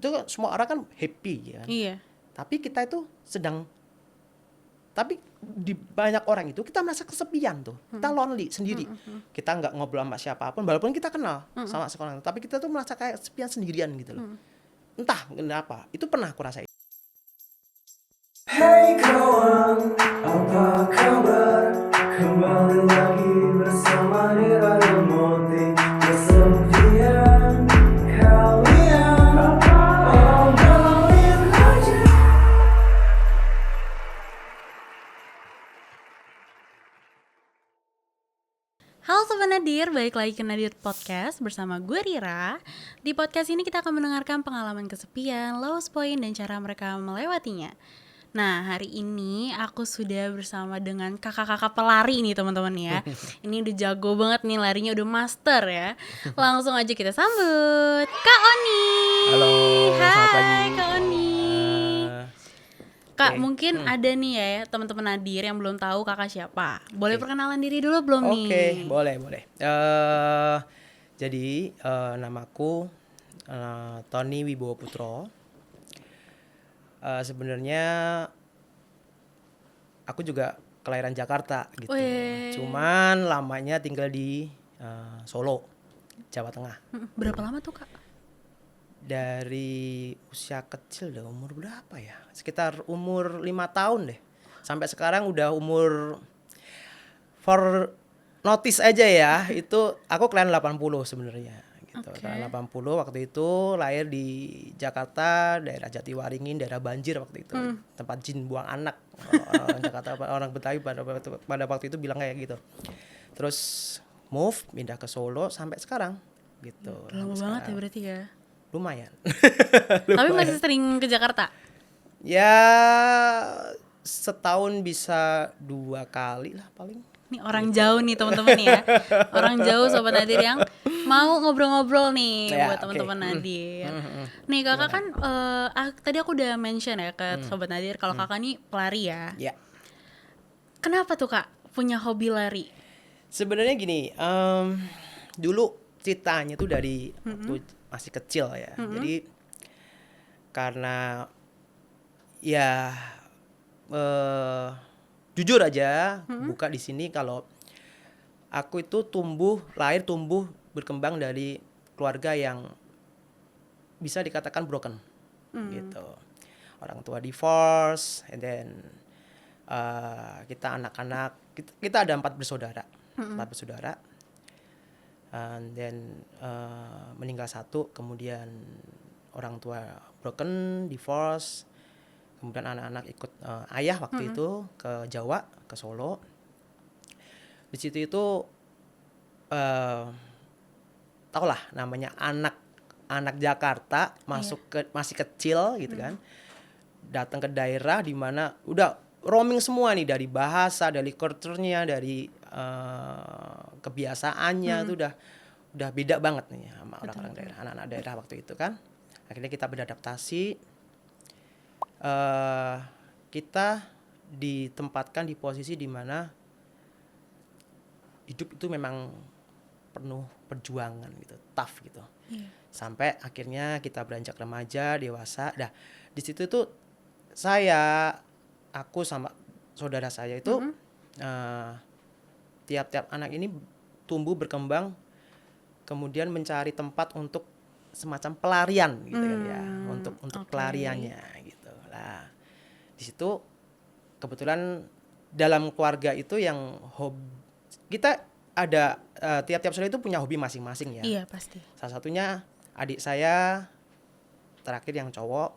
itu semua orang kan happy ya kan. Iya. Tapi kita itu tapi di banyak orang itu kita merasa kesepian tuh, kita lonely sendiri, kita nggak ngobrol sama siapapun walaupun kita kenal sama sekolah, tapi kita tuh merasa kayak kesepian sendirian gitu loh. Entah kenapa, itu pernah aku rasain. Hey kawan, apa kabar? Kembali lagi bersama Nira yang Monty. Kesepian kalian, obrolin aja. Halo Sobat Nadir, balik lagi ke Nadir Podcast bersama gue Rira. Di podcast ini kita akan mendengarkan pengalaman kesepian, lowest point, dan cara mereka melewatinya. Nah, hari ini aku sudah bersama dengan kakak-kakak pelari nih teman-teman ya. Ini udah jago banget nih, larinya udah master ya. Langsung aja kita sambut Kak Oni. Halo, selamat pagi. Hai Kak Oni. Kak, Oke. mungkin ada nih ya teman-teman Nadir yang belum tahu kakak siapa. Boleh perkenalan diri dulu belum nih? Oke, boleh. Jadi namaku Tony Wibowo Putro. Sebenarnya aku juga kelahiran Jakarta gitu. Weh. Cuman lamanya tinggal di Solo, Jawa Tengah. Berapa lama tuh Kak? Dari usia kecil deh, umur berapa ya? Sekitar umur 5 tahun deh. Sampai sekarang udah umur, for notice aja ya, itu aku kelahiran 80 sebenarnya gitu. Oke. Kelahiran 80 waktu itu, lahir di Jakarta, daerah Jatiwaringin, daerah banjir waktu itu. Tempat jin buang anak. Orang Jakarta, orang Betawi pada waktu itu bilang kayak gitu. Terus move pindah ke Solo sampai sekarang gitu. Lama Sampai banget ya sekarang. berarti ya. Lumayan. Tapi masih sering ke Jakarta? Ya setahun bisa 2 kali lah paling. Nih orang jauh nih teman-teman ya. Orang jauh Sobat Nadir yang mau ngobrol-ngobrol nih Ya, buat oke. teman-teman Nadir. Nih kakak kan tadi aku udah mention ya ke Sobat Nadir kalau kakak nih pelari ya. Ya. Kenapa tuh Kak punya hobi lari? Sebenarnya gini, dulu ceritanya tuh dari waktu masih kecil ya. Jadi karena ya jujur aja buka di sini kalau aku itu lahir tumbuh berkembang dari keluarga yang bisa dikatakan broken gitu. Orang tua divorce, and then kita anak-anak kita ada 4 bersaudara, 4 bersaudara, and then meninggal 1, kemudian orang tua broken, divorce, kemudian anak-anak ikut ayah waktu itu ke Jawa, ke Solo. Di situ itu tau lah namanya anak Jakarta masih kecil gitu kan, datang ke daerah di mana udah roaming semua nih, dari bahasa, dari culture-nya, dari kebiasaannya itu udah beda banget nih sama orang-orang daerah, anak-anak daerah waktu itu kan. Akhirnya kita beradaptasi, kita ditempatkan di posisi di mana hidup itu memang penuh perjuangan gitu, tough gitu. Sampai akhirnya kita beranjak remaja, dewasa. Nah, di situ tuh aku sama saudara saya itu tiap-tiap anak ini tumbuh berkembang, kemudian mencari tempat untuk semacam pelarian gitu kan ya, untuk pelariannya gitu. Lah, di situ kebetulan dalam keluarga itu yang kita ada tiap-tiap saudara itu punya hobi masing-masing ya. Iya pasti. Salah satunya adik saya terakhir yang cowok,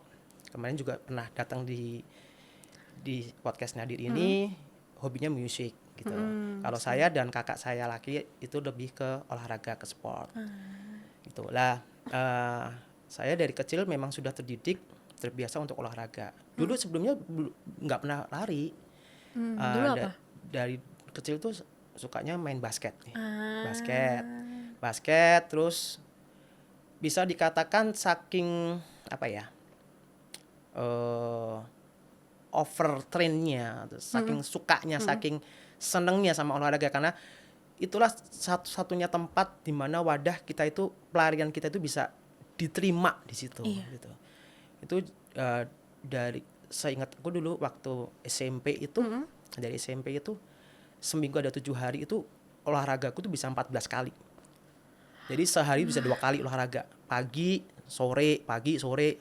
kemarin juga pernah datang di podcast Nadir ini, hobinya musik gitu. Kalau saya dan kakak saya laki itu lebih ke olahraga, ke sport. Gitu lah. Saya dari kecil memang sudah terbiasa untuk olahraga. Dulu sebelumnya nggak pernah lari. Dulu apa? Dari kecil tuh sukanya main basket nih. Basket terus bisa dikatakan saking apa ya, overtrainnya, saking sukanya, saking senengnya sama olahraga, karena itulah satu-satunya tempat di mana wadah kita itu, pelarian kita itu bisa diterima di situ Iya. gitu. Itu dari seingat aku dulu waktu SMP itu, dari SMP itu seminggu ada 7 hari itu olahragaku tuh bisa 14 kali. Jadi sehari bisa 2 kali olahraga, pagi sore,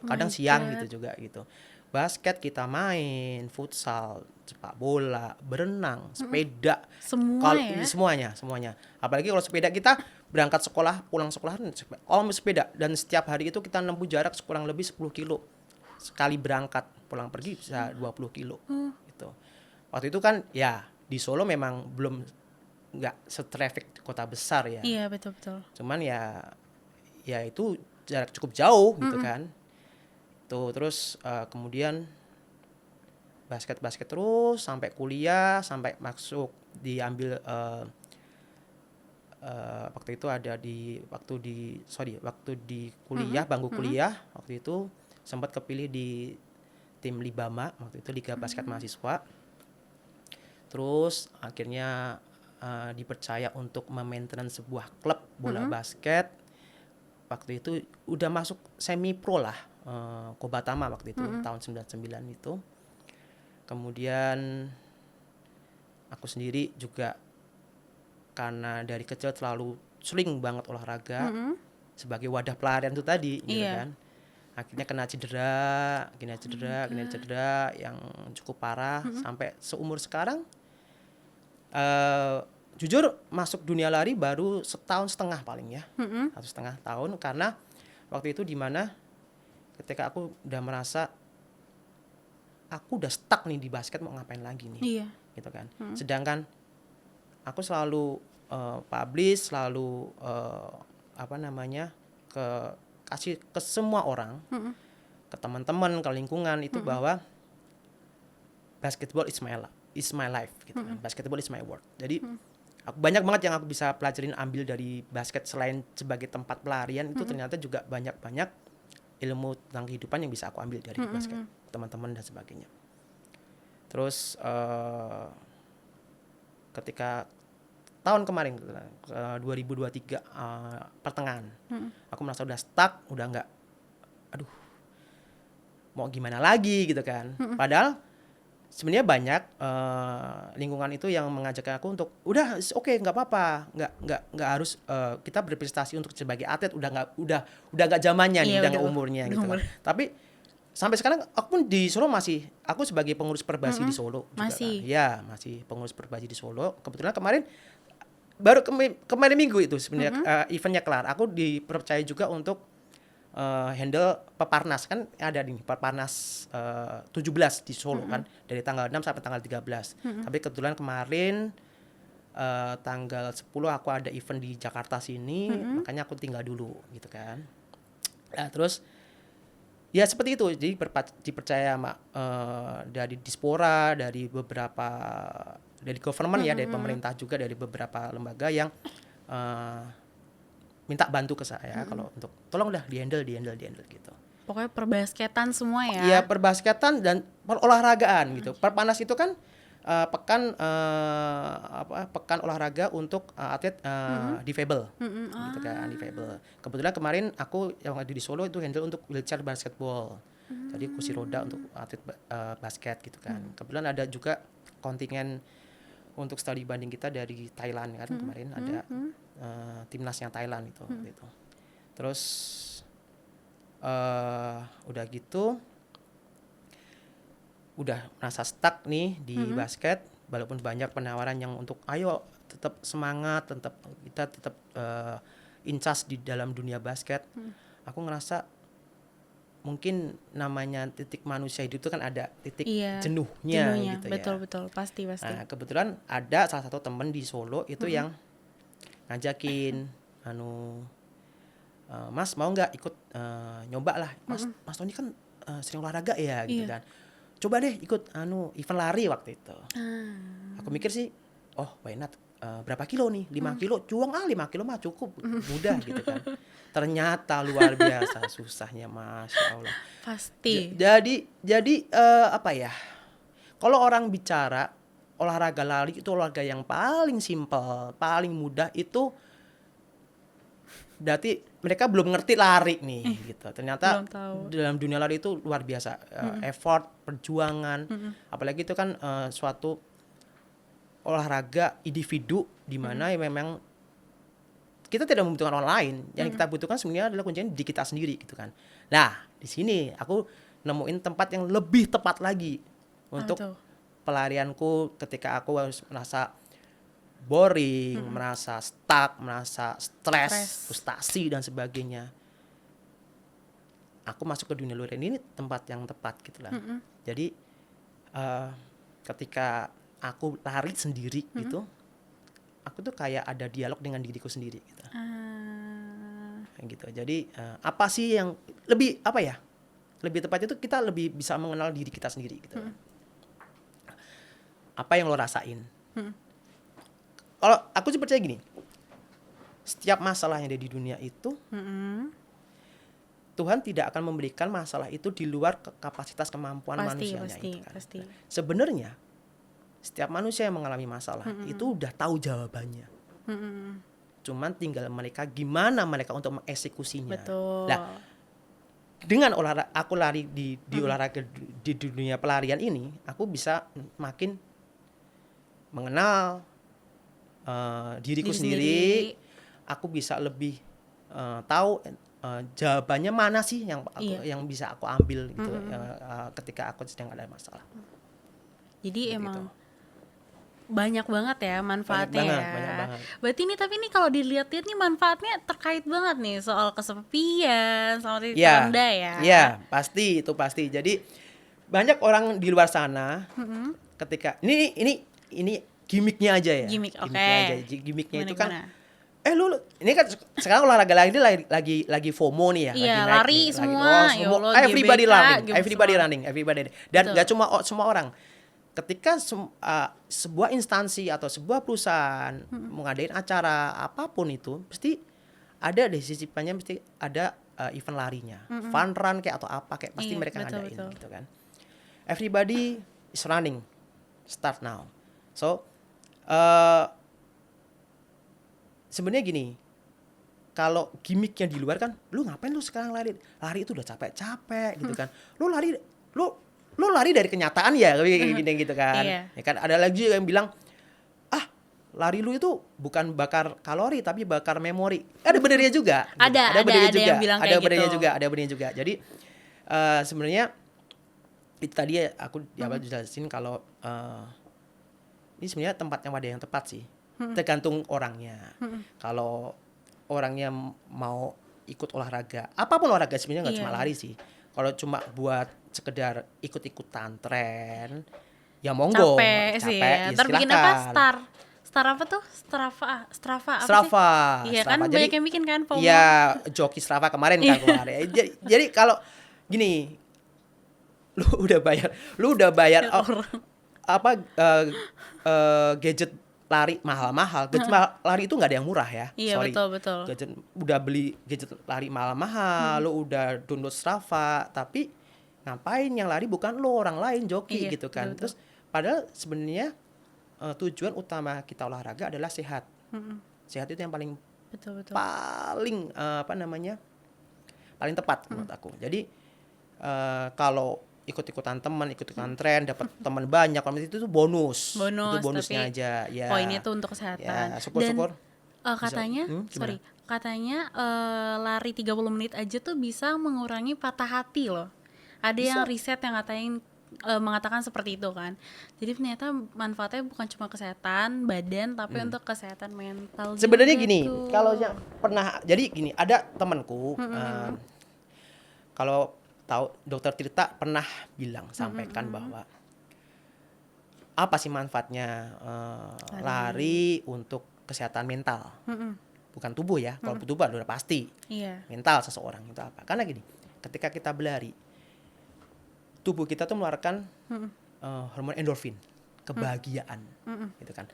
kadang my siang God. gitu juga gitu. Basket kita main, futsal, sepak bola, berenang, sepeda, Semua kalau ya. semuanya. Apalagi kalau sepeda kita berangkat sekolah, pulang sekolah, kalau sepeda dan setiap hari itu kita nempuh jarak kurang lebih 10 kilo. Sekali berangkat, pulang pergi bisa 20 kilo gitu. Waktu itu kan ya di Solo memang belum nggak setraffic kota besar ya. Iya, betul-betul. Cuman ya itu jarak cukup jauh gitu kan. Tuh terus kemudian basket terus sampai kuliah, sampai masuk diambil waktu itu ada waktu di kuliah, bangku kuliah waktu itu sempat kepilih di tim Libama waktu itu, Liga Basket Mahasiswa. Terus akhirnya dipercaya untuk memaintenance sebuah klub bola basket. Waktu itu udah masuk semi pro lah, Kobatama waktu itu tahun 99 itu. Kemudian aku sendiri juga karena dari kecil terlalu sering banget olahraga sebagai wadah pelarian itu tadi gitu Iya. kan. Akhirnya kena cedera yang cukup parah sampai seumur sekarang. Jujur masuk dunia lari baru 1,5 tahun paling ya, 1,5 tahun, karena waktu itu dimana ketika aku udah merasa aku udah stuck nih di basket, mau ngapain lagi nih, Iya. gitu kan. Sedangkan aku selalu publish, selalu kasih ke semua orang, ke teman-teman, ke lingkungan itu bahwa basketball is my life gitu kan. Basketball is my work. Jadi banyak banget yang aku bisa pelajarin, ambil dari basket. Selain sebagai tempat pelarian, itu ternyata juga banyak ilmu tentang kehidupan yang bisa aku ambil dari basket, teman-teman dan sebagainya. Terus ketika tahun kemarin 2023 pertengahan, aku merasa udah stuck, udah nggak, aduh mau gimana lagi gitu kan. Padahal sebenarnya banyak lingkungan itu yang mengajak aku untuk udah oke, nggak apa-apa, nggak harus kita berprestasi untuk sebagai atlet, udah nggak zamannya nih, Iya, udah nggak udah umurnya gitu umur. kan. Tapi sampai sekarang aku pun di Solo aku sebagai pengurus Perbasi di Solo juga Masih. kan. Ya, masih pengurus Perbasi di Solo. Kebetulan baru kemarin minggu itu sebenarnya eventnya kelar, aku dipercaya juga untuk handle Peparnas. Kan ada nih Peparnas 17 di Solo kan, dari tanggal 6 sampai tanggal 13. Tapi kebetulan kemarin tanggal 10 aku ada event di Jakarta sini, makanya aku tinggal dulu gitu kan. Nah, terus ya seperti itu, jadi dipercaya sama dari Dispora, dari beberapa, dari government ya, dari pemerintah juga, dari beberapa lembaga yang minta bantu ke saya kalau untuk tolong dah di handle gitu. Pokoknya perbasketan semua ya. Iya, perbasketan dan perolahragaan gitu. Perpanas itu kan pekan olahraga untuk atlet difabel, gitu kan, difabel. Kebetulan kemarin aku yang ada di Solo itu handle untuk wheelchair basketball, jadi kursi roda untuk atlet basket gitu kan. Kebetulan ada juga kontingen untuk studi banding kita dari Thailand kan, kemarin ada timnasnya Thailand itu. Gitu. Terus udah gitu, udah merasa stuck nih di basket, walaupun banyak penawaran yang untuk ayo tetap semangat, kita tetap incas di dalam dunia basket. Aku ngerasa mungkin namanya titik manusia hidup itu kan ada titik jenuhnya gitu betul, ya. Betul, pasti. Nah, kebetulan ada salah satu temen di Solo itu yang ngajakin, Mas mau nggak ikut nyoba lah, Mas Tony kan sering olahraga ya gitu kan. Coba deh ikut event lari waktu itu. Aku mikir sih, oh why not, berapa kilo nih, 5 kilo, juang 5 kilo mah cukup, mudah gitu kan. Ternyata luar biasa susahnya, Masya Allah. Pasti. Jadi apa ya, kalau orang bicara olahraga lari itu olahraga yang paling simpel, paling mudah, itu berarti mereka belum ngerti lari nih gitu. Ternyata belum tahu. dalam dunia lari itu luar biasa, effort, perjuangan, apalagi itu kan suatu olahraga individu di mana ya memang kita tidak membutuhkan orang lain. Yang kita butuhkan sebenarnya adalah kuncinya di kita sendiri gitu kan. Nah, di sini aku nemuin tempat yang lebih tepat lagi untuk tuh? pelarianku ketika aku harus merasa boring, merasa stuck, merasa stres, frustasi dan sebagainya. Aku masuk ke dunia luar ini tempat yang tepat gitu lah. Jadi ketika aku lari sendiri gitu, aku tuh kayak ada dialog dengan diriku sendiri gitu. Gitu. Jadi apa sih yang lebih apa ya? Lebih tepatnya itu kita lebih bisa mengenal diri kita sendiri gitu. Apa yang lo rasain? Kalau aku sih percaya gini, setiap masalah yang ada di dunia itu, Tuhan tidak akan memberikan masalah itu di luar kapasitas kemampuan manusianya itu kan. Pasti. Sebenarnya setiap manusia yang mengalami masalah itu udah tahu jawabannya. Cuman tinggal mereka gimana mereka untuk mengeksekusinya. Betul. Nah, dengan olahraga aku lari di olahraga di dunia pelarian ini, aku bisa makin mengenal diriku sendiri. Aku bisa lebih tahu jawabannya mana sih yang bisa aku ambil gitu ketika aku sedang ada masalah. Jadi Gitu. emang banyak banget ya manfaatnya Banyak banget. Berarti ini tapi nih kalau dilihat-lihat nih manfaatnya terkait banget nih soal kesepian, soal titik Ya, rendah ya. Iya, pasti itu pasti. Jadi banyak orang di luar sana ketika ini gimmicknya aja ya. Gimmick, oke. Gimmicknya itu Gimana? kan lu ini kan sekarang olahraga lagi FOMO nih ya, Iya, lagi naik lari nih, semua, lagi, ya Allah, everybody GBK, running, game everybody semua. running, dan Betul. gak cuma semua orang. Ketika sebuah instansi atau sebuah perusahaan mengadain acara apapun itu, pasti ada deh sisipannya, mesti ada event larinya, fun run kayak atau apa kayak pasti Iya, mereka ngadain betul. gitu kan. Everybody is running, start now. So sebenarnya gini, kalau gimmicknya di luar kan, lu ngapain lu sekarang lari itu udah capek gitu kan. Lu lari dari kenyataan ya kayak gini gitu kan. Iya. Ya kan ada lagi yang bilang, lari lu itu bukan bakar kalori tapi bakar memori. Ada benernya juga. Ada benernya yang bilang ada kayak benernya gitu. juga, ada benernya juga. Jadi sebenarnya itu tadi aku di awal jelasin kalau ini sebenarnya tempat yang wadah yang tepat sih. Tergantung orangnya. Kalau orangnya mau ikut olahraga, apapun olahraga sebenarnya nggak Iya. cuma lari sih. Kalau cuma buat sekedar ikut-ikutan tren, ya monggo. Capek sih ya. Ntar bikin apa? Star apa tuh? Strava apa Strava. sih? Iya kan Strava. banyak yang bikin kan FOMO. Iya, joki Strava kemarin kan kemarin. Jadi kalau gini, lu udah bayar gadget lari mahal-mahal. Gadget lari itu nggak ada yang murah ya. Iya, Sorry. betul. Gadget, udah beli gadget lari mahal-mahal, lu udah download Strava, tapi ngapain yang lari bukan lu, orang lain joki Iya, gitu kan. betul. Terus padahal sebenarnya tujuan utama kita olahraga adalah sehat. Sehat itu yang paling Betul. paling paling tepat menurut aku. Jadi kalau ikut-ikutan teman, ikut-ikutan tren, dapat teman banyak, kalau itu tuh bonus. Itu bonusnya tapi aja. Ya. poinnya tuh untuk kesehatan. Ya, syukur-syukur. Dan katanya, gimana? katanya lari 30 menit aja tuh bisa mengurangi patah hati loh. Ada yang riset yang mengatakan seperti itu kan. Jadi ternyata manfaatnya bukan cuma kesehatan badan, tapi untuk kesehatan mental juga. Sebenarnya gini, tuh. kalau yang pernah, jadi gini, ada temanku, kalau tahu Dokter Tirta pernah sampaikan bahwa apa sih manfaatnya lari untuk kesehatan mental, bukan tubuh ya. Kalau tubuh udah pasti, Iya. mental seseorang itu apa? Karena gini, ketika kita berlari, tubuh kita tuh mengeluarkan hormon endorfin, kebahagiaan, gitu kan.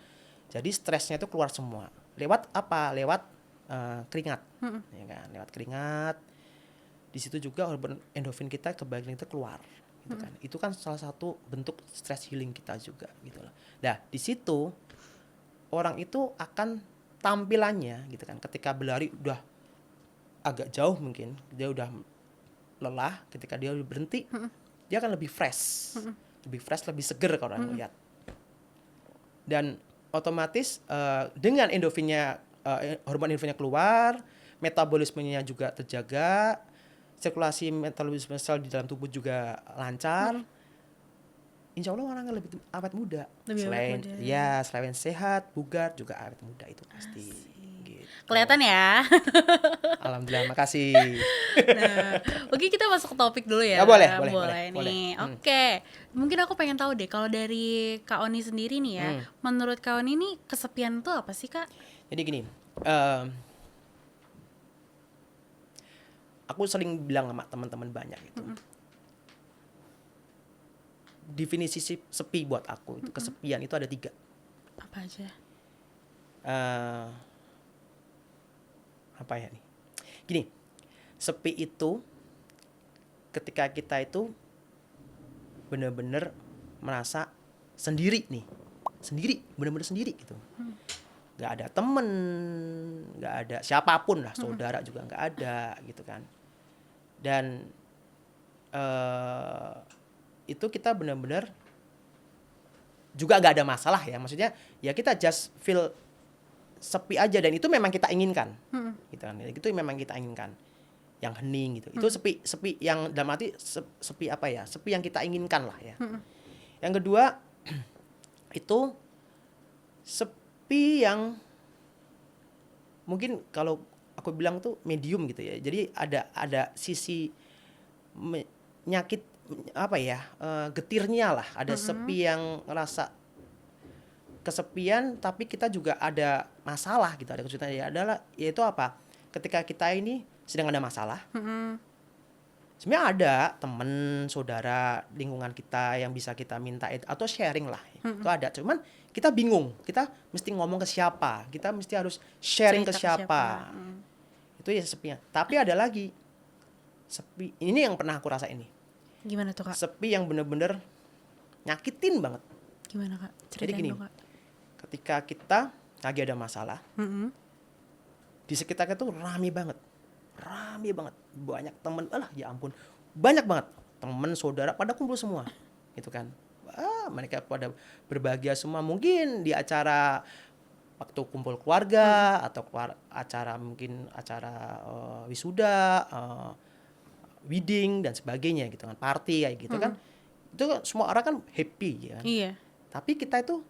Jadi stresnya itu keluar semua. Lewat apa? Lewat keringat, ya kan? Lewat keringat. Di situ juga hormon endorfin kita, kebahagiaan itu keluar, gitu kan. Itu kan salah satu bentuk stress healing kita juga, gitu loh. Nah, di situ orang itu akan tampilannya, gitu kan. Ketika berlari udah agak jauh mungkin, dia udah lelah, ketika dia udah berhenti, dia akan lebih fresh, lebih seger kalau orang melihat. Dan otomatis dengan endorfinnya, hormon endorfinnya keluar, metabolismenya juga terjaga, sirkulasi metabolisme sel di dalam tubuh juga lancar. Insya Allah orang lebih awet muda. Lebih awet Selain muda. ya, selain sehat, bugar juga awet muda itu pasti. Gitu. Kelihatan ya. Alhamdulillah, makasih. Nah, oke kita masuk ke topik dulu ya. Ya, boleh nih. boleh. Oke. Mungkin aku pengen tahu deh kalau dari Kak Oni sendiri nih ya. Menurut Kak Oni nih kesepian tuh apa sih, Kak? Jadi gini, aku sering bilang sama teman-teman banyak gitu. Definisi sepi buat aku itu kesepian itu ada 3. Apa aja? Apa ya nih? Gini, sepi itu ketika kita itu benar-benar merasa sendiri nih, benar-benar sendiri gitu. Gak ada temen, gak ada siapapun lah, saudara juga gak ada gitu kan. Dan itu kita benar-benar juga gak ada masalah ya, maksudnya ya kita just feel sepi aja, dan itu memang kita inginkan, gitu kan. Itu memang kita inginkan, yang hening gitu. Itu sepi yang dalam arti sepi apa ya? Sepi yang kita inginkan lah ya. Yang kedua itu sepi yang mungkin kalau aku bilang tuh medium gitu ya. Jadi ada sisi nyakit apa ya, getirnya lah. Ada sepi yang ngerasa kesepian, tapi kita juga ada masalah gitu, ada kesulitan ya, adalah yaitu apa, ketika kita ini sedang ada masalah, sebenarnya ada teman, saudara, lingkungan kita yang bisa kita minta atau sharing lah, itu ada, cuman kita bingung, kita mesti ngomong ke siapa, kita mesti harus sharing Cerita ke siapa. Itu ya sepinya. Tapi ada lagi sepi, ini yang pernah aku rasa ini, Gimana tuh, Kak? sepi yang bener-bener nyakitin banget. Gimana, Kak? Jadi Ceritain gini, dong, Kak. ketika kita lagi ada masalah, di sekitar kita tuh rame banget, banyak temen, ya ampun, banyak banget temen, saudara pada kumpul semua, gitu kan. Wah, mereka pada berbahagia semua, mungkin di acara waktu kumpul keluarga atau acara mungkin acara wisuda, wedding dan sebagainya gitu kan, party kayak gitu kan. Itu semua orang kan happy ya kan. Iya. Tapi kita itu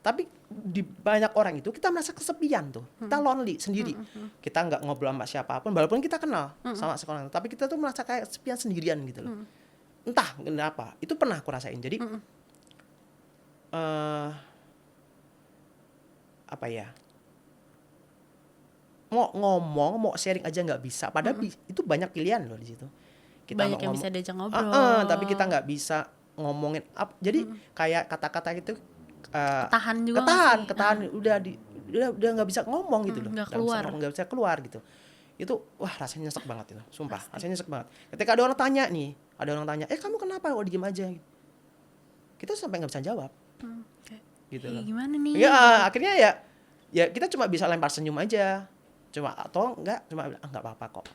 tapi di banyak orang itu kita merasa kesepian tuh, kita lonely sendiri, kita nggak ngobrol sama siapapun, walaupun kita kenal sama seorang, tapi kita tuh merasa kayak kesepian sendirian gitu loh. Entah kenapa, itu pernah aku rasain. Jadi apa ya, mau ngomong, mau sharing aja nggak bisa, padahal itu banyak pilihan loh di situ. Kita Banyak yang bisa diajak ngobrol. tapi kita nggak bisa ngomongin jadi kayak kata-kata itu Ketahan juga ketahan udah nggak bisa ngomong gitu loh, nggak bisa keluar gitu. Itu wah rasanya nyesek banget itu, sumpah. Rasanya nyesek banget ketika ada orang tanya kamu kenapa kok diem aja, kita sampai nggak bisa jawab, gitu loh. Gimana nih? Ya akhirnya ya kita cuma bisa lempar senyum aja, atau enggak cuma bilang nggak apa-apa kok,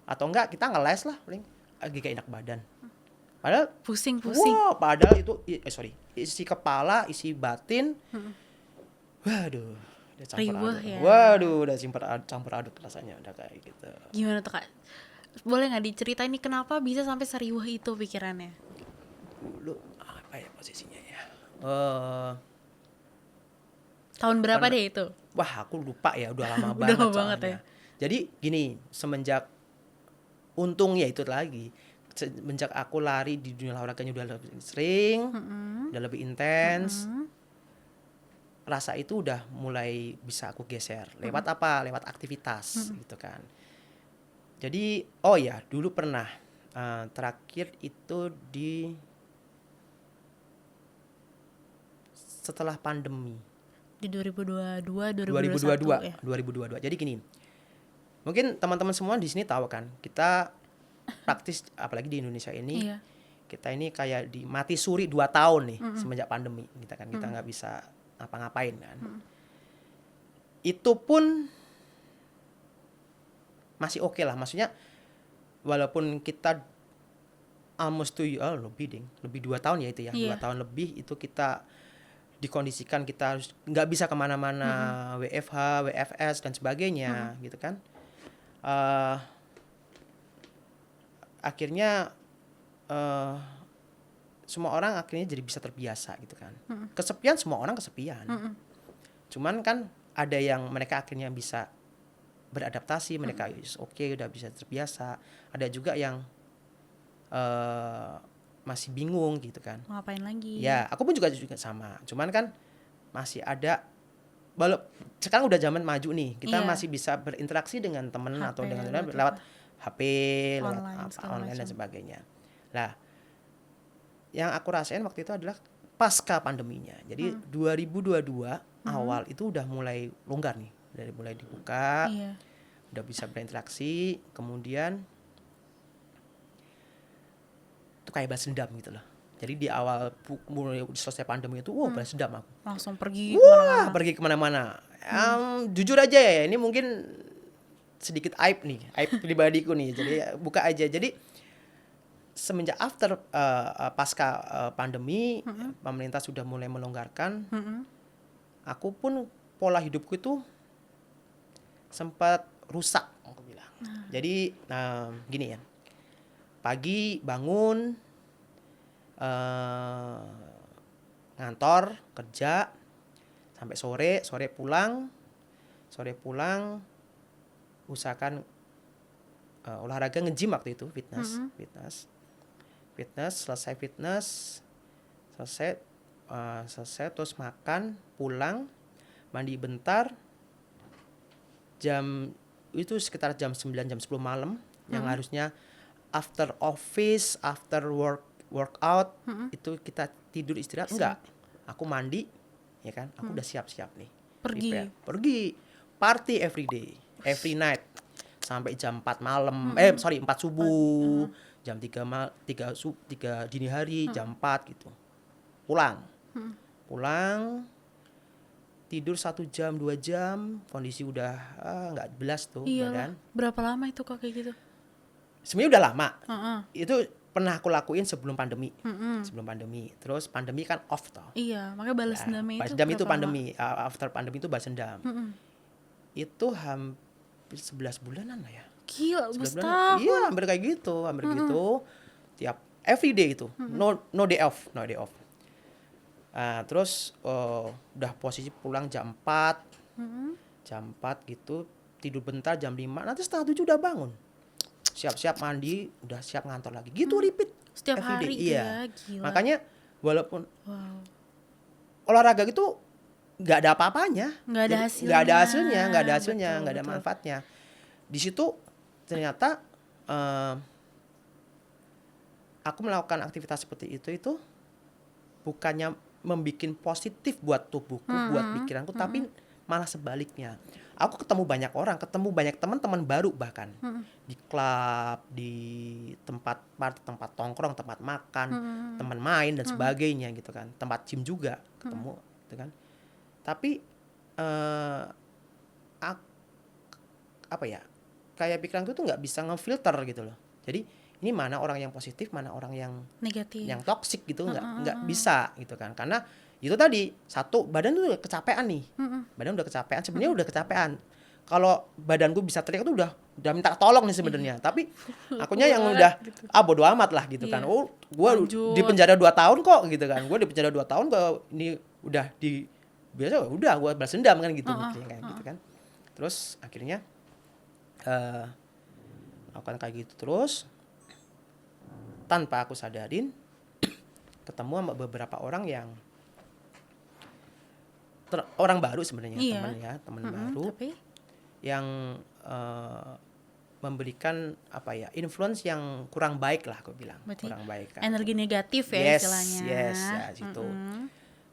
atau enggak kita ngeles lah, paling lagi kayak enak badan. Padahal Pusing. Wow, padahal itu isi kepala, isi batin. Waduh, udah campur Riweuh aduk. ya. Waduh, udah campur aduk rasanya udah kayak gitu. Gimana tuh, Kak? Boleh nggak diceritain nih kenapa bisa sampai seriweuh itu pikirannya? Dulu apa ya posisinya ya? Tahun berapa deh itu? Wah, aku lupa ya, udah lama Udah banget lama soalnya. banget ya. Jadi gini, semenjak untungnya itu lagi, semenjak aku lari di dunia olahraganya udah lebih sering, udah lebih intens, rasa itu udah mulai bisa aku geser. Lewat apa? Lewat aktivitas gitu kan. Jadi, oh ya, dulu pernah terakhir itu di setelah pandemi. Di 2022, 2022 ya? 2022. Jadi gini, mungkin teman-teman semua di sini tahu kan, kita praktis apalagi di Indonesia ini, Iya. kita ini kayak di mati suri 2 tahun nih semenjak pandemi, kita nggak bisa ngapa-ngapain kan. Itu pun masih oke lah, maksudnya walaupun kita almost lebih 2 tahun ya itu ya, 2 tahun lebih itu kita dikondisikan kita harus nggak bisa kemana-mana, WFH, WFS dan sebagainya gitu kan. Akhirnya semua orang akhirnya jadi bisa terbiasa gitu kan. Kesepian, semua orang kesepian. Cuman kan ada yang mereka akhirnya bisa beradaptasi, mereka udah bisa terbiasa. Ada juga yang masih bingung gitu kan. Mau ngapain lagi? Ya, aku pun juga sama. Cuman kan masih ada, sekarang udah zaman maju nih, kita masih bisa berinteraksi dengan teman atau dengan lewat HP, lewat online dan sebagainya. Lah, yang aku rasain waktu itu adalah pasca pandeminya. Jadi 2022 awal itu udah mulai longgar nih, dari mulai dibuka, udah bisa berinteraksi, kemudian itu kayak balas dendam gitu loh. Jadi di awal mulai selesai pandemi itu, balas dendam aku. Langsung pergi pergi kemana-mana. Jujur aja ya, ini mungkin sedikit aib pribadiku nih. Jadi buka aja. Jadi semenjak pasca pandemi, pemerintah sudah mulai melonggarkan. Aku pun pola hidupku itu sempat rusak, aku bilang. Jadi gini ya, pagi bangun, ngantor kerja sampai sore pulang, usahakan olahraga, nge-gym waktu itu, fitness, selesai terus makan, pulang, mandi bentar, jam itu sekitar jam 9 jam 10 malam, yang harusnya after office, after workout itu kita tidur istirahat, enggak, aku mandi ya kan, aku udah siap-siap nih, pergi party every day, every night sampai jam 4 malam, 4 subuh, jam 3 dini hari, jam 4 gitu. Pulang, tidur 1 jam, 2 jam, kondisi udah nggak jelas tuh badan. Berapa lama itu kok kayak gitu? Sebenarnya udah lama. Itu pernah aku lakuin sebelum pandemi. Terus pandemi kan off toh. Iya, makanya balas dendamnya itu. Balas dendam itu pandemi. After pandemi itu balas dendam. Itu hampir 11 bulanan lah ya. Gila, setahun. Iya, hampir kayak gitu, gitu. Tiap everyday itu. No day off. Terus udah posisi pulang jam 4. Jam 4 gitu, tidur bentar jam 5, nanti setengah 7 udah bangun. Siap-siap mandi, udah siap ngantor lagi. Gitu repeat setiap hari. Iya. Gila. Makanya walaupun olahraga gitu nggak ada apa-apanya, nggak ada hasilnya, nggak ada betul. manfaatnya. Di situ ternyata aku melakukan aktivitas seperti itu bukannya membuat positif buat tubuhku, buat pikiranku, tapi malah sebaliknya. Aku ketemu banyak orang, banyak teman-teman baru, bahkan di klub, di tempat tongkrong, tempat makan, teman main dan sebagainya gitu kan, tempat gym juga ketemu, gitu kan. Tapi kayak pikiranku tuh nggak bisa ngefilter gitu loh. Jadi ini mana orang yang positif, mana orang yang negatif, yang toksik gitu, nggak bisa gitu kan. Karena itu tadi, satu, badan tuh udah kecapean nih, badan udah kecapean, sebenarnya udah kecapean. Kalau badanku bisa teriak tuh udah minta tolong nih sebenarnya, tapi akunya yang udah gitu. Bodo amat lah gitu kan. Gue di penjara 2 tahun kok gitu kan, gue di penjara 2 tahun kok, ini udah biasa udah gue balas dendam kan gitu, kayak gitu kan. Terus akhirnya lakukan kayak gitu terus, tanpa aku sadarin ketemu sama beberapa orang yang orang baru sebenarnya, teman baru, tapi yang memberikan influence yang kurang baik lah, aku bilang. Berarti kurang baik kan. Energi negatif ya istilahnya. Yes, ya gitu.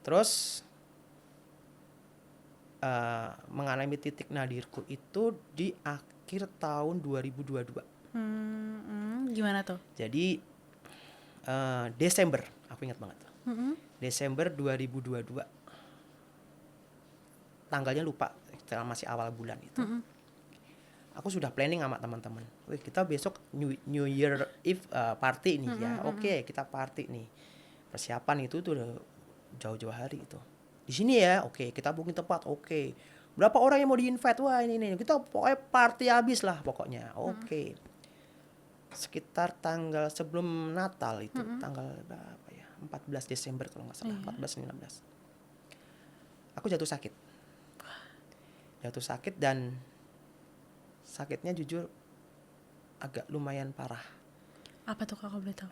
Terus mengalami titik nadirku itu di akhir tahun 2022. Gimana tuh? Jadi Desember, aku ingat banget. Desember 2022. Tanggalnya lupa, masih awal bulan itu. aku sudah planning sama teman-teman. Wih, kita besok New Year Eve party nih ya. Oke, kita party nih. Persiapan itu tuh udah jauh-jauh hari itu. Di sini ya, oke, kita booking tempat, oke. Berapa orang yang mau di-invite? Wah, ini. Kita pokoknya party habis lah pokoknya. Oke. Sekitar tanggal sebelum Natal itu, tanggal berapa ya? 14 Desember kalau nggak salah, 14-19. Aku jatuh sakit dan sakitnya jujur agak lumayan parah. Apa tuh kakak boleh tahu?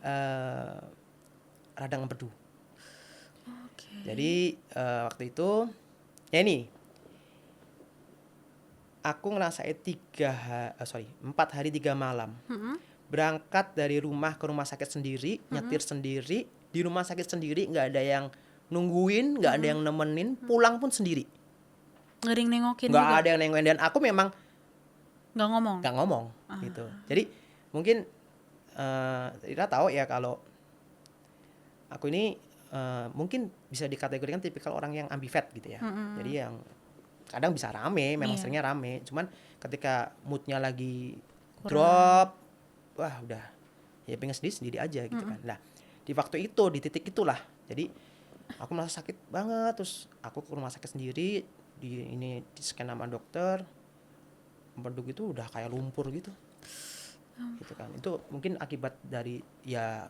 Radang empedu. Oke. Jadi waktu itu ya ini aku ngerasain 4 hari 3 malam. Berangkat dari rumah ke rumah sakit sendiri, nyetir sendiri, di rumah sakit sendiri, nggak ada yang nungguin, nggak ada yang nemenin, pulang pun sendiri. Nggak ada yang nengokin Nggak juga? ada yang nengokin, dan aku memang Nggak ngomong? nggak ngomong gitu. Jadi mungkin Ira tahu ya kalau aku ini mungkin bisa dikategorikan tipikal orang yang ambivert gitu ya. Jadi yang kadang bisa rame, memang seringnya rame. Cuman ketika moodnya lagi drop, wah udah ya pengen sendiri aja gitu kan. Nah di waktu itu, di titik itulah, jadi aku merasa sakit banget. Terus aku ke rumah sakit sendiri, di scan sama dokter, empedu itu udah kayak lumpur gitu. Gitu kan. Itu mungkin akibat dari ya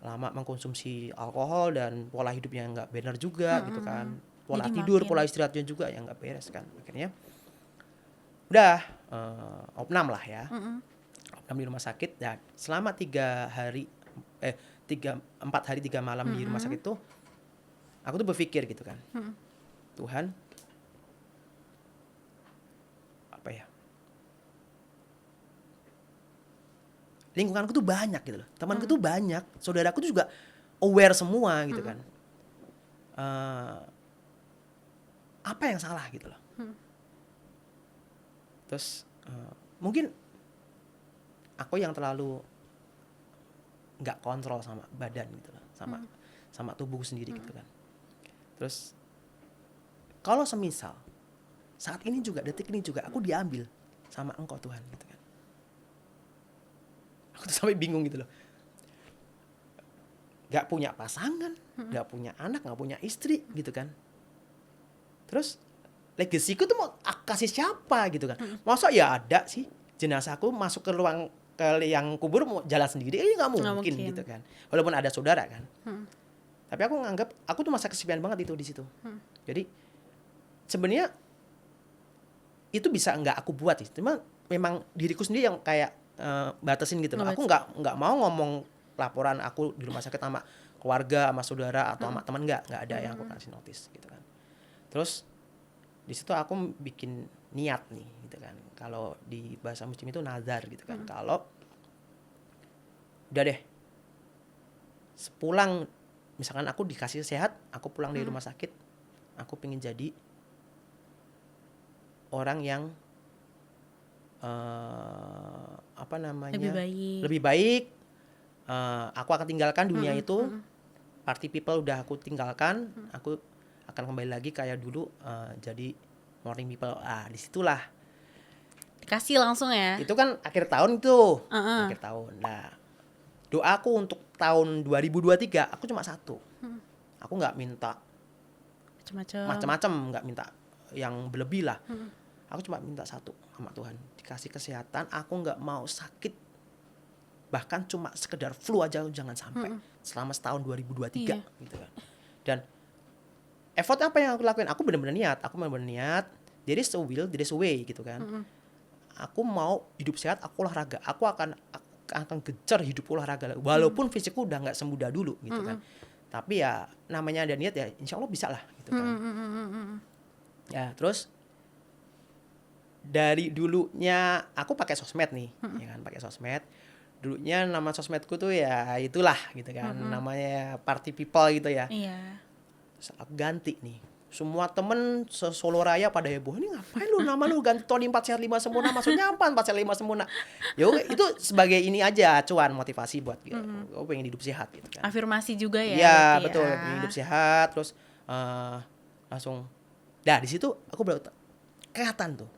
lama mengkonsumsi alkohol dan pola hidup yang nggak benar juga gitu kan. Pola Jadi tidur, makin pola istirahatnya juga yang nggak beres kan. Akhirnya udah opnam lah ya. Opnam di rumah sakit, dan selama 4 hari 3 malam di rumah sakit itu aku tuh berpikir gitu kan. Tuhan, apa ya? Lingkunganku tuh banyak gitu loh. Temanku tuh banyak, saudaraku tuh juga aware semua gitu kan. Apa yang salah gitu loh. Terus mungkin aku yang terlalu nggak kontrol sama badan gitu loh, sama tubuhku sendiri gitu kan. Terus kalau semisal saat ini juga, detik ini juga aku diambil sama Engkau Tuhan gitu kan. Aku tuh sampai bingung gitu loh. Gak punya pasangan, gak punya anak, gak punya istri gitu kan. Terus legasiku tuh mau kasih siapa gitu kan. Masa ya ada sih jenazahku masuk ke ruang yang kubur mau jalan sendiri, gak mungkin gitu kan. Walaupun ada saudara kan. Tapi aku nganggap aku tuh masa kesepian banget itu di situ. Jadi sebenarnya itu bisa nggak aku buat sih. Cuma memang diriku sendiri yang kayak batasin gitu loh. Aku nggak mau ngomong laporan aku di rumah sakit sama keluarga, sama saudara atau sama teman, nggak ada yang aku kasih notice gitu kan. Terus di situ aku bikin niat nih gitu kan. Kalau di bahasa Muslim itu nazar gitu kan. Kalau udah deh, sepulang misalkan aku dikasih sehat, aku pulang dari rumah sakit, aku pengen jadi orang yang lebih baik. Aku akan tinggalkan dunia itu. Party people udah aku tinggalkan. Aku akan kembali lagi kayak dulu, jadi morning people. Disitulah dikasih langsung ya. Itu kan akhir tahun itu. Akhir tahun. Nah, doaku untuk tahun 2023 aku cuma satu. Aku nggak minta macam-macam, nggak minta yang berlebih lah. Aku cuma minta satu sama Tuhan, dikasih kesehatan. Aku nggak mau sakit, bahkan cuma sekedar flu aja jangan sampai selama setahun 2023 gitu kan. Dan effort apa yang aku lakuin, aku benar-benar niat. There is a will, there is a way gitu kan. Aku mau hidup sehat, aku olahraga. Aku akan kejar hidup olahraga, walaupun fisikku udah nggak semudah dulu gitu kan. Tapi ya namanya ada niat ya, insya Allah bisa lah gitu kan. Ya terus dari dulunya aku pakai sosmed nih, ya kan, pakai sosmed. Dulunya nama sosmedku tuh ya itulah gitu kan, namanya party people gitu ya. Terus aku ganti nih. Semua temen Solo Raya pada heboh, ini ngapain lu nama lu ganti Tony 4 Sehat 5 Sempurna, maksudnya apa 4 Sehat 5 Sempurna? Ya itu sebagai ini aja, acuan motivasi buat gitu. Gue pengen hidup sehat gitu kan. Afirmasi juga ya. Iya betul, pengen hidup sehat. Terus langsung, di situ aku baru kelihatan tuh.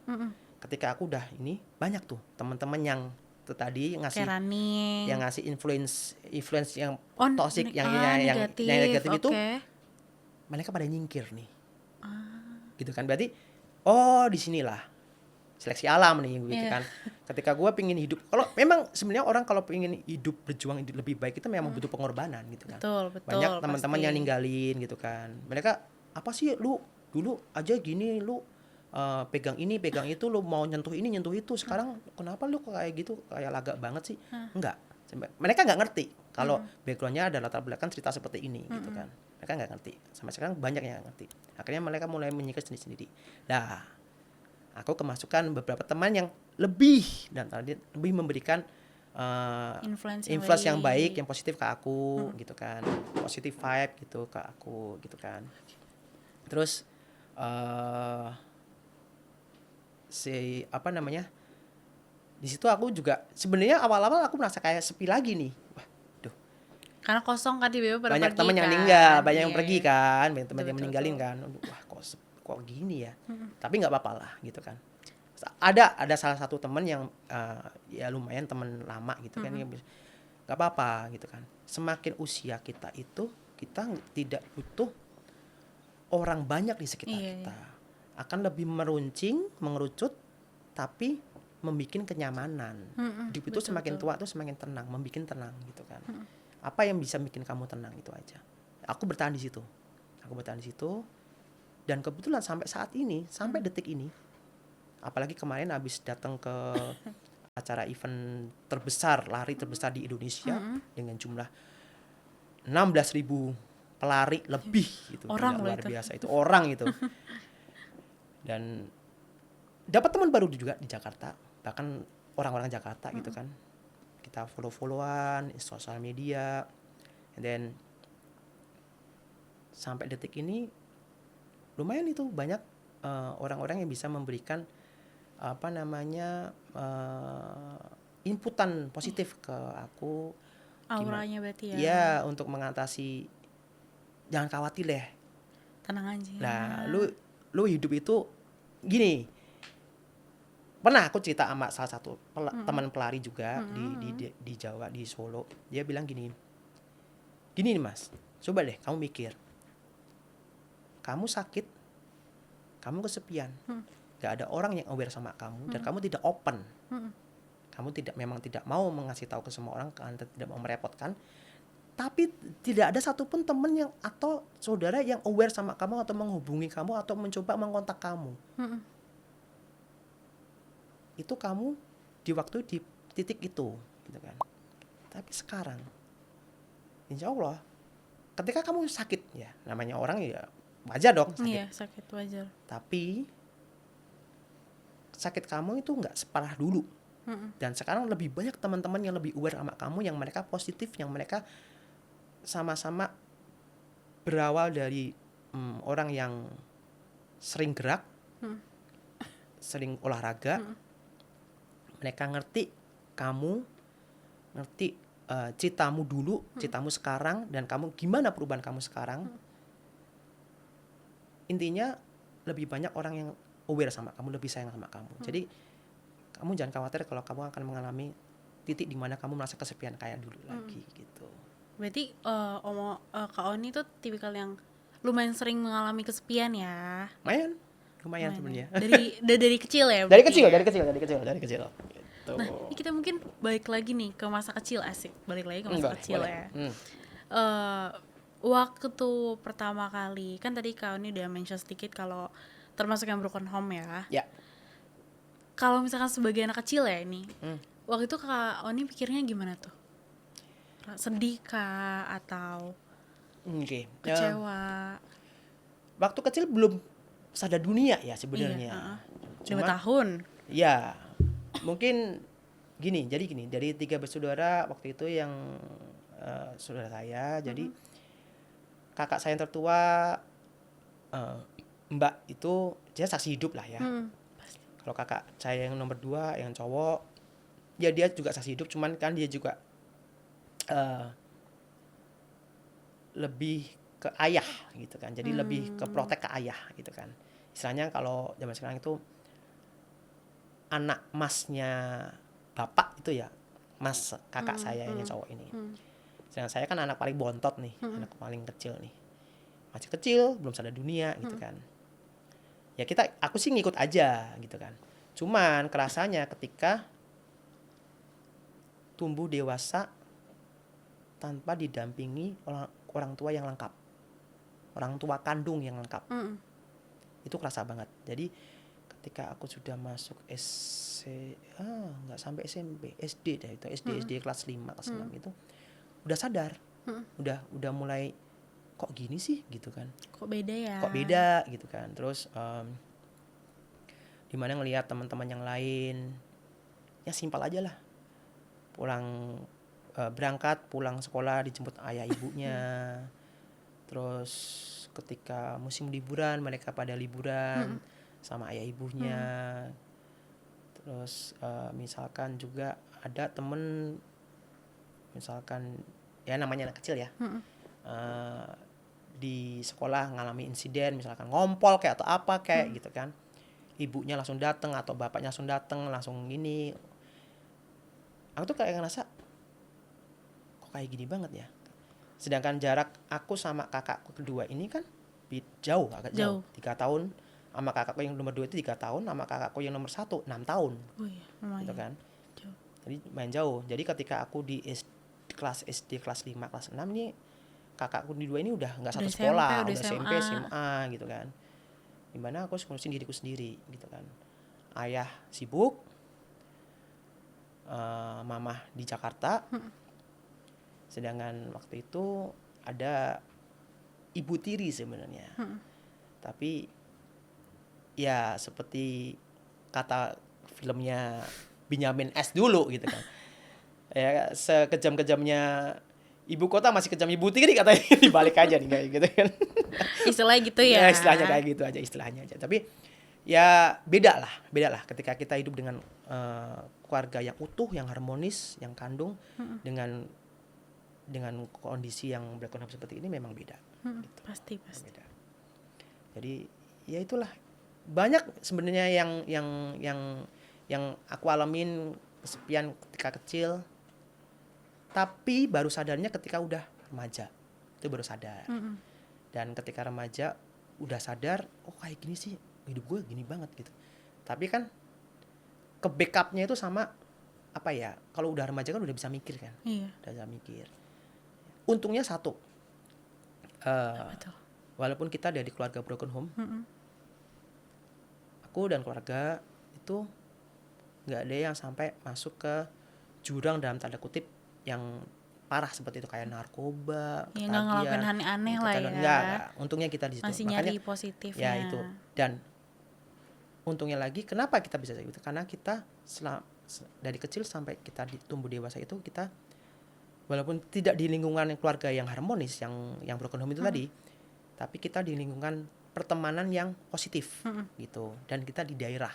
ketika aku udah ini banyak tuh teman-teman yang tuh tadi ngasih Kayak running. yang ngasih influence yang Oh, toxic yang negatif. negatif itu Oke. mereka pada nyingkir nih. Ah, Gitu kan, berarti oh disinilah seleksi alam nih gitu Iya. kan. Ketika gue pengen hidup, kalau memang sebenarnya orang kalau pengen hidup berjuang hidup lebih baik itu memang butuh pengorbanan gitu kan. betul, betul. Banyak teman-teman pasti. yang ninggalin gitu kan. Mereka apa sih lu dulu aja gini lu pegang ini pegang itu, lu mau nyentuh ini nyentuh itu, sekarang kenapa lu kayak gitu kayak lagak banget sih? Enggak, mereka nggak ngerti kalau backgroundnya ada latar belakang cerita seperti ini gitu kan. Mereka nggak ngerti, sampai sekarang banyak yang nggak ngerti. Akhirnya mereka mulai menyingkir sendiri-sendiri. Nah, aku kemasukan beberapa teman yang lebih dan tadi lebih memberikan influence yang baik, yang positif ke aku gitu kan, positive vibe gitu ke aku gitu kan. Terus di situ aku juga sebenarnya awal-awal aku merasa kayak sepi lagi nih. Waduh, Karena kosong kan tiba-tiba pada banyak pergi teman yang kan. meninggal, banyak yang Iya, pergi iya. kan, banyak teman yang Betul, meninggalin betul. kan. Aduh, wah kok gini ya. Tapi nggak apa-apa lah gitu kan. Ada salah satu teman yang ya lumayan teman lama gitu kan, nggak apa-apa gitu kan. Semakin usia kita itu kita tidak butuh orang banyak di sekitar Iya, kita. Akan lebih mengerucut tapi membikin kenyamanan. Hidup itu betul, semakin betul. tua tuh semakin tenang, membikin tenang gitu kan. Apa yang bisa bikin kamu tenang itu aja. Aku bertahan di situ. Dan kebetulan sampai saat ini, sampai detik ini, apalagi kemarin habis datang ke acara event terbesar, lari terbesar di Indonesia dengan jumlah 16.000 pelari lebih itu. Orang Gila, loh luar itu. biasa itu orang itu. Dan dapat teman baru juga di Jakarta, bahkan orang-orang Jakarta gitu kan. Kita follow-followan di sosial media, and then sampai detik ini lumayan itu banyak orang-orang yang bisa memberikan inputan positif ke aku. Auranya berarti ya. Ya untuk mengatasi, jangan khawatir deh. Tenang aja. Nah, lu hidup itu gini. Pernah aku cerita sama salah satu teman pelari juga di Jawa, di Solo. Dia bilang gini nih Mas, coba deh kamu mikir. Kamu sakit, kamu kesepian, gak ada orang yang aware sama kamu, dan kamu tidak open. Kamu memang tidak mau mengasih tahu ke semua orang, karena tidak mau merepotkan. Tapi tidak ada satupun teman yang atau saudara yang aware sama kamu atau menghubungi kamu atau mencoba mengontak kamu. Itu kamu di titik itu, gitu kan. Tapi sekarang, insya Allah, ketika kamu sakit ya, namanya orang ya wajar dong sakit. Iya, sakit wajar. Tapi sakit kamu itu nggak separah dulu. Dan sekarang lebih banyak teman-teman yang lebih aware sama kamu, yang mereka positif, yang mereka sama-sama berawal dari orang yang sering gerak, sering olahraga. Mereka ngerti kamu, ngerti citamu dulu, citamu sekarang, dan kamu gimana perubahan kamu sekarang. Intinya lebih banyak orang yang aware sama kamu, lebih sayang sama kamu. Jadi kamu jangan khawatir kalau kamu akan mengalami titik di mana kamu merasa kesepian kayak dulu lagi gitu. Berarti Kak Oni tuh tipikal yang lumayan sering mengalami kesepian ya. Lumayan sebenarnya. Dari kecil ya. Dari berarti kecil. ya? Gitu. Nah, ini kita mungkin balik lagi nih ke masa kecil, asik. Balik lagi ke masa kecil boleh. ya. Waktu pertama kali, kan tadi Kak Oni udah mention sedikit kalau termasuk yang broken home ya. Ya. Kalau misalkan sebagai anak kecil ya ini, waktu itu Kak Oni pikirnya gimana tuh? Sedih kah atau Oke. kecewa? Waktu kecil belum sadar dunia ya sebenarnya. 2 tahun. Ya, mungkin gini. Dari 3 bersaudara waktu itu yang saudara saya, jadi kakak saya yang tertua, Mbak itu dia saksi hidup lah ya. Kalau kakak saya yang nomor 2 yang cowok, ya dia juga saksi hidup, cuman kan dia juga lebih ke ayah gitu kan. Jadi lebih ke protek ke ayah gitu kan. Istilahnya kalau zaman sekarang itu anak masnya bapak itu ya, mas kakak saya yang cowok ini. Sedangkan saya kan anak paling bontot nih, anak paling kecil nih, masih kecil, belum sadar dunia gitu kan. Ya aku sih ngikut aja gitu kan. Cuman kerasanya ketika tumbuh dewasa tanpa didampingi orang tua yang lengkap, orang tua kandung yang lengkap, itu kerasa banget. Jadi ketika aku sudah masuk nggak sampai SMP, SD deh itu, SD kelas 5 kelas 6 itu udah sadar, udah mulai kok gini sih gitu kan, Kok beda ya? kok beda gitu kan. Terus dimana ngelihat teman-teman yang lain, ya simpel aja lah, berangkat pulang sekolah dijemput ayah ibunya. Terus ketika musim liburan mereka pada liburan sama ayah ibunya. Terus misalkan juga ada temen, misalkan ya namanya anak kecil ya, di sekolah ngalami insiden misalkan ngompol kayak atau apa kayak gitu kan, ibunya langsung datang atau bapaknya langsung datang langsung gini. Aku tuh kayak ngerasa kok kayak gini banget ya. Sedangkan jarak aku sama kakakku kedua ini kan agak jauh. 3 tahun. Sama kakakku yang nomor 2 itu 3 tahun, sama kakakku yang nomor 1 6 tahun. Oh iya, lumayan. Gitu kan. Jauh. Jadi main jauh. Jadi ketika aku di kelas SD kelas 5 kelas 6 nih, kakakku di 2 ini udah enggak satu sekolah, udah SMP, SMA gitu kan. Dimana aku ngurusin diriku sendiri gitu kan. Ayah sibuk, mama di Jakarta. Sedangkan waktu itu ada ibu tiri sebenarnya. Tapi ya seperti kata filmnya Benyamin S dulu gitu kan. Ya sekejam-kejamnya ibu kota masih kejam ibu tiri katanya, dibalik aja nih kayak gitu kan. Istilahnya gitu ya. Ya istilahnya kayak gitu aja, istilahnya aja. Tapi ya beda lah ketika kita hidup dengan keluarga yang utuh, yang harmonis, yang kandung, dengan kondisi yang berkondisi seperti ini memang beda. Gitu. Pasti. Beda. Jadi ya itulah, banyak sebenarnya yang aku alamin kesepian ketika kecil, tapi baru sadarnya ketika udah remaja, itu baru sadar. Dan ketika remaja udah sadar, oh kayak gini sih hidup gue, gini banget gitu. Tapi kan ke backupnya itu sama apa ya, kalau udah remaja kan udah bisa mikir kan. Iya. Udah bisa mikir. Untungnya satu, walaupun kita dari keluarga broken home, aku dan keluarga itu nggak ada yang sampai masuk ke jurang dalam tanda kutip yang parah seperti itu, kayak narkoba, Ya nggak ngelakuin aneh-aneh lah ya. Enggak. Untungnya kita di situ. Masih nyari positifnya. Ya itu. Dan untungnya lagi, kenapa kita bisa kayak gitu? Karena kita dari kecil sampai kita tumbuh dewasa itu, kita walaupun tidak di lingkungan keluarga yang harmonis, yang broken home itu tadi, tapi kita di lingkungan pertemanan yang positif gitu, dan kita di daerah.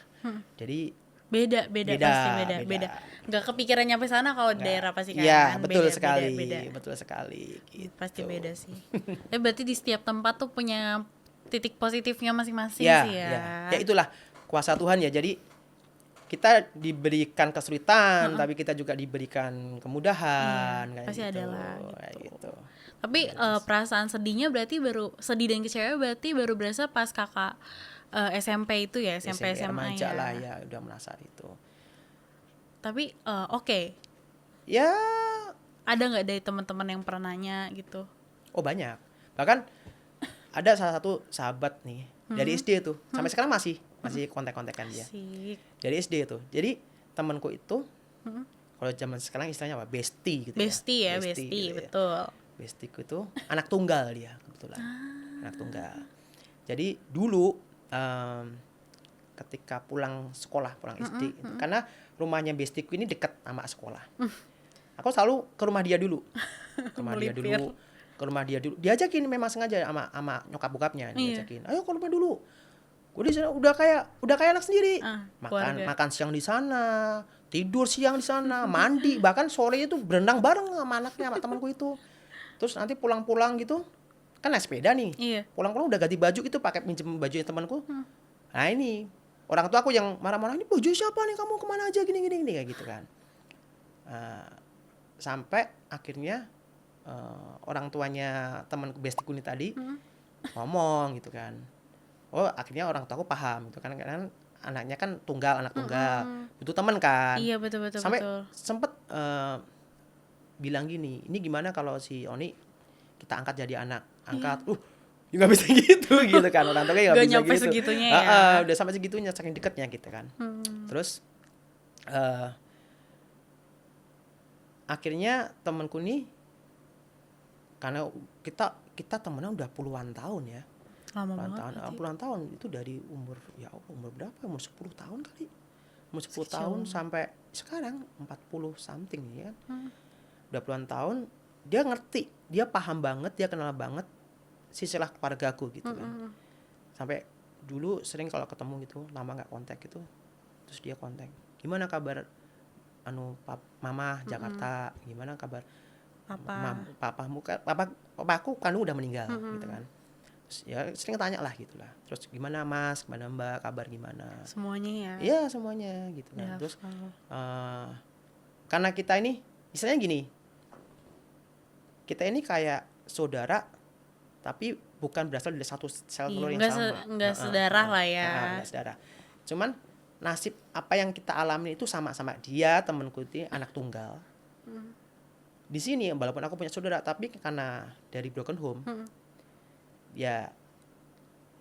Jadi beda pasti beda. Nggak kepikiran nyampe sana kalau di daerah pasti kan. Iya, betul beda, sekali. beda. Betul sekali gitu. Pasti beda sih. Berarti di setiap tempat tuh punya titik positifnya masing-masing Ya, sih ya. ya itulah kuasa Tuhan ya. Jadi kita diberikan kesulitan, tapi kita juga diberikan kemudahan. Iya, kayak pasti gitu. ada lah Kayak gitu. Tapi perasaan sedihnya berarti sedih dan kecewa berarti baru berasa pas kakak SMP itu ya, SMP SMA remaja ya. lah ya, udah merasa itu. Tapi oke. Ya, Ada nggak dari teman-teman yang pernah nanya gitu? oh banyak. Bahkan ada salah satu sahabat nih dari SD tuh, sampai sekarang masih kontak-kontakan dia. Asik. Dari SD tuh. Jadi temanku itu kalau zaman sekarang istilahnya apa? Bestie gitu Bestie ya. ya, bestie, gitu ya. betul. Bestiku itu anak tunggal dia kebetulan. Anak tunggal. Jadi dulu ketika pulang SD gitu, karena rumahnya bestiku ini dekat sama sekolah. Aku selalu ke rumah dia dulu. Ke rumah dia dulu. Diajakin memang sengaja sama nyokap bokapnya, diajakin. Ayo ke rumah dulu. Gue di sana udah kayak anak sendiri. Makan siang di sana, tidur siang di sana, mandi, bahkan sore itu berenang bareng sama anaknya, sama temanku itu. Terus nanti pulang-pulang gitu, kan naik sepeda nih. Iya. Pulang-pulang udah ganti baju itu, pakai minjem bajunya temanku. Nah ini orang tua aku yang marah-marah, ini baju siapa nih, kamu kemana aja gini kayak gitu kan. Sampai akhirnya orang tuanya teman bestiku ini tadi ngomong gitu kan. Oh akhirnya orang tua aku paham gitu kan, karena anaknya kan anak tunggal, itu teman kan. Iya betul. Sampai sempet bilang gini, ini gimana kalau si Oni kita angkat jadi anak, angkat, ya nggak bisa gitu kan, orang tua nggak bisa nyampe gitu. segitunya ya. Udah sampai segitunya, saking deketnya gitu kan. Terus akhirnya temanku nih, karena kita temennya udah puluhan tahun ya. Lama banget. Puluhan tahun itu dari umur berapa? Umur 10 tahun kali. Umur 10 tahun sampai sekarang 40 something ya kan. Udah puluhan tahun, dia ngerti, dia paham banget, dia kenal banget silsilah keluargaku gitu kan. Sampai dulu sering kalau ketemu gitu, lama nggak kontak gitu, terus dia kontak, gimana kabar mama Jakarta, gimana kabar papaku kan udah meninggal gitu kan. Terus ya sering tanya lah gitu lah, terus gimana mas, gimana mbak, kabar gimana, Semuanya ya. iya semuanya gitu kan. Terus karena kita ini misalnya gini, kita ini kayak saudara tapi bukan berasal dari satu sel telur yang sama. Enggak sedarah lah ya. Enggak sedarah. Cuman nasib apa yang kita alami itu sama-sama. Dia temanku itu anak tunggal. Di sini walaupun aku punya saudara, tapi karena dari broken home, ya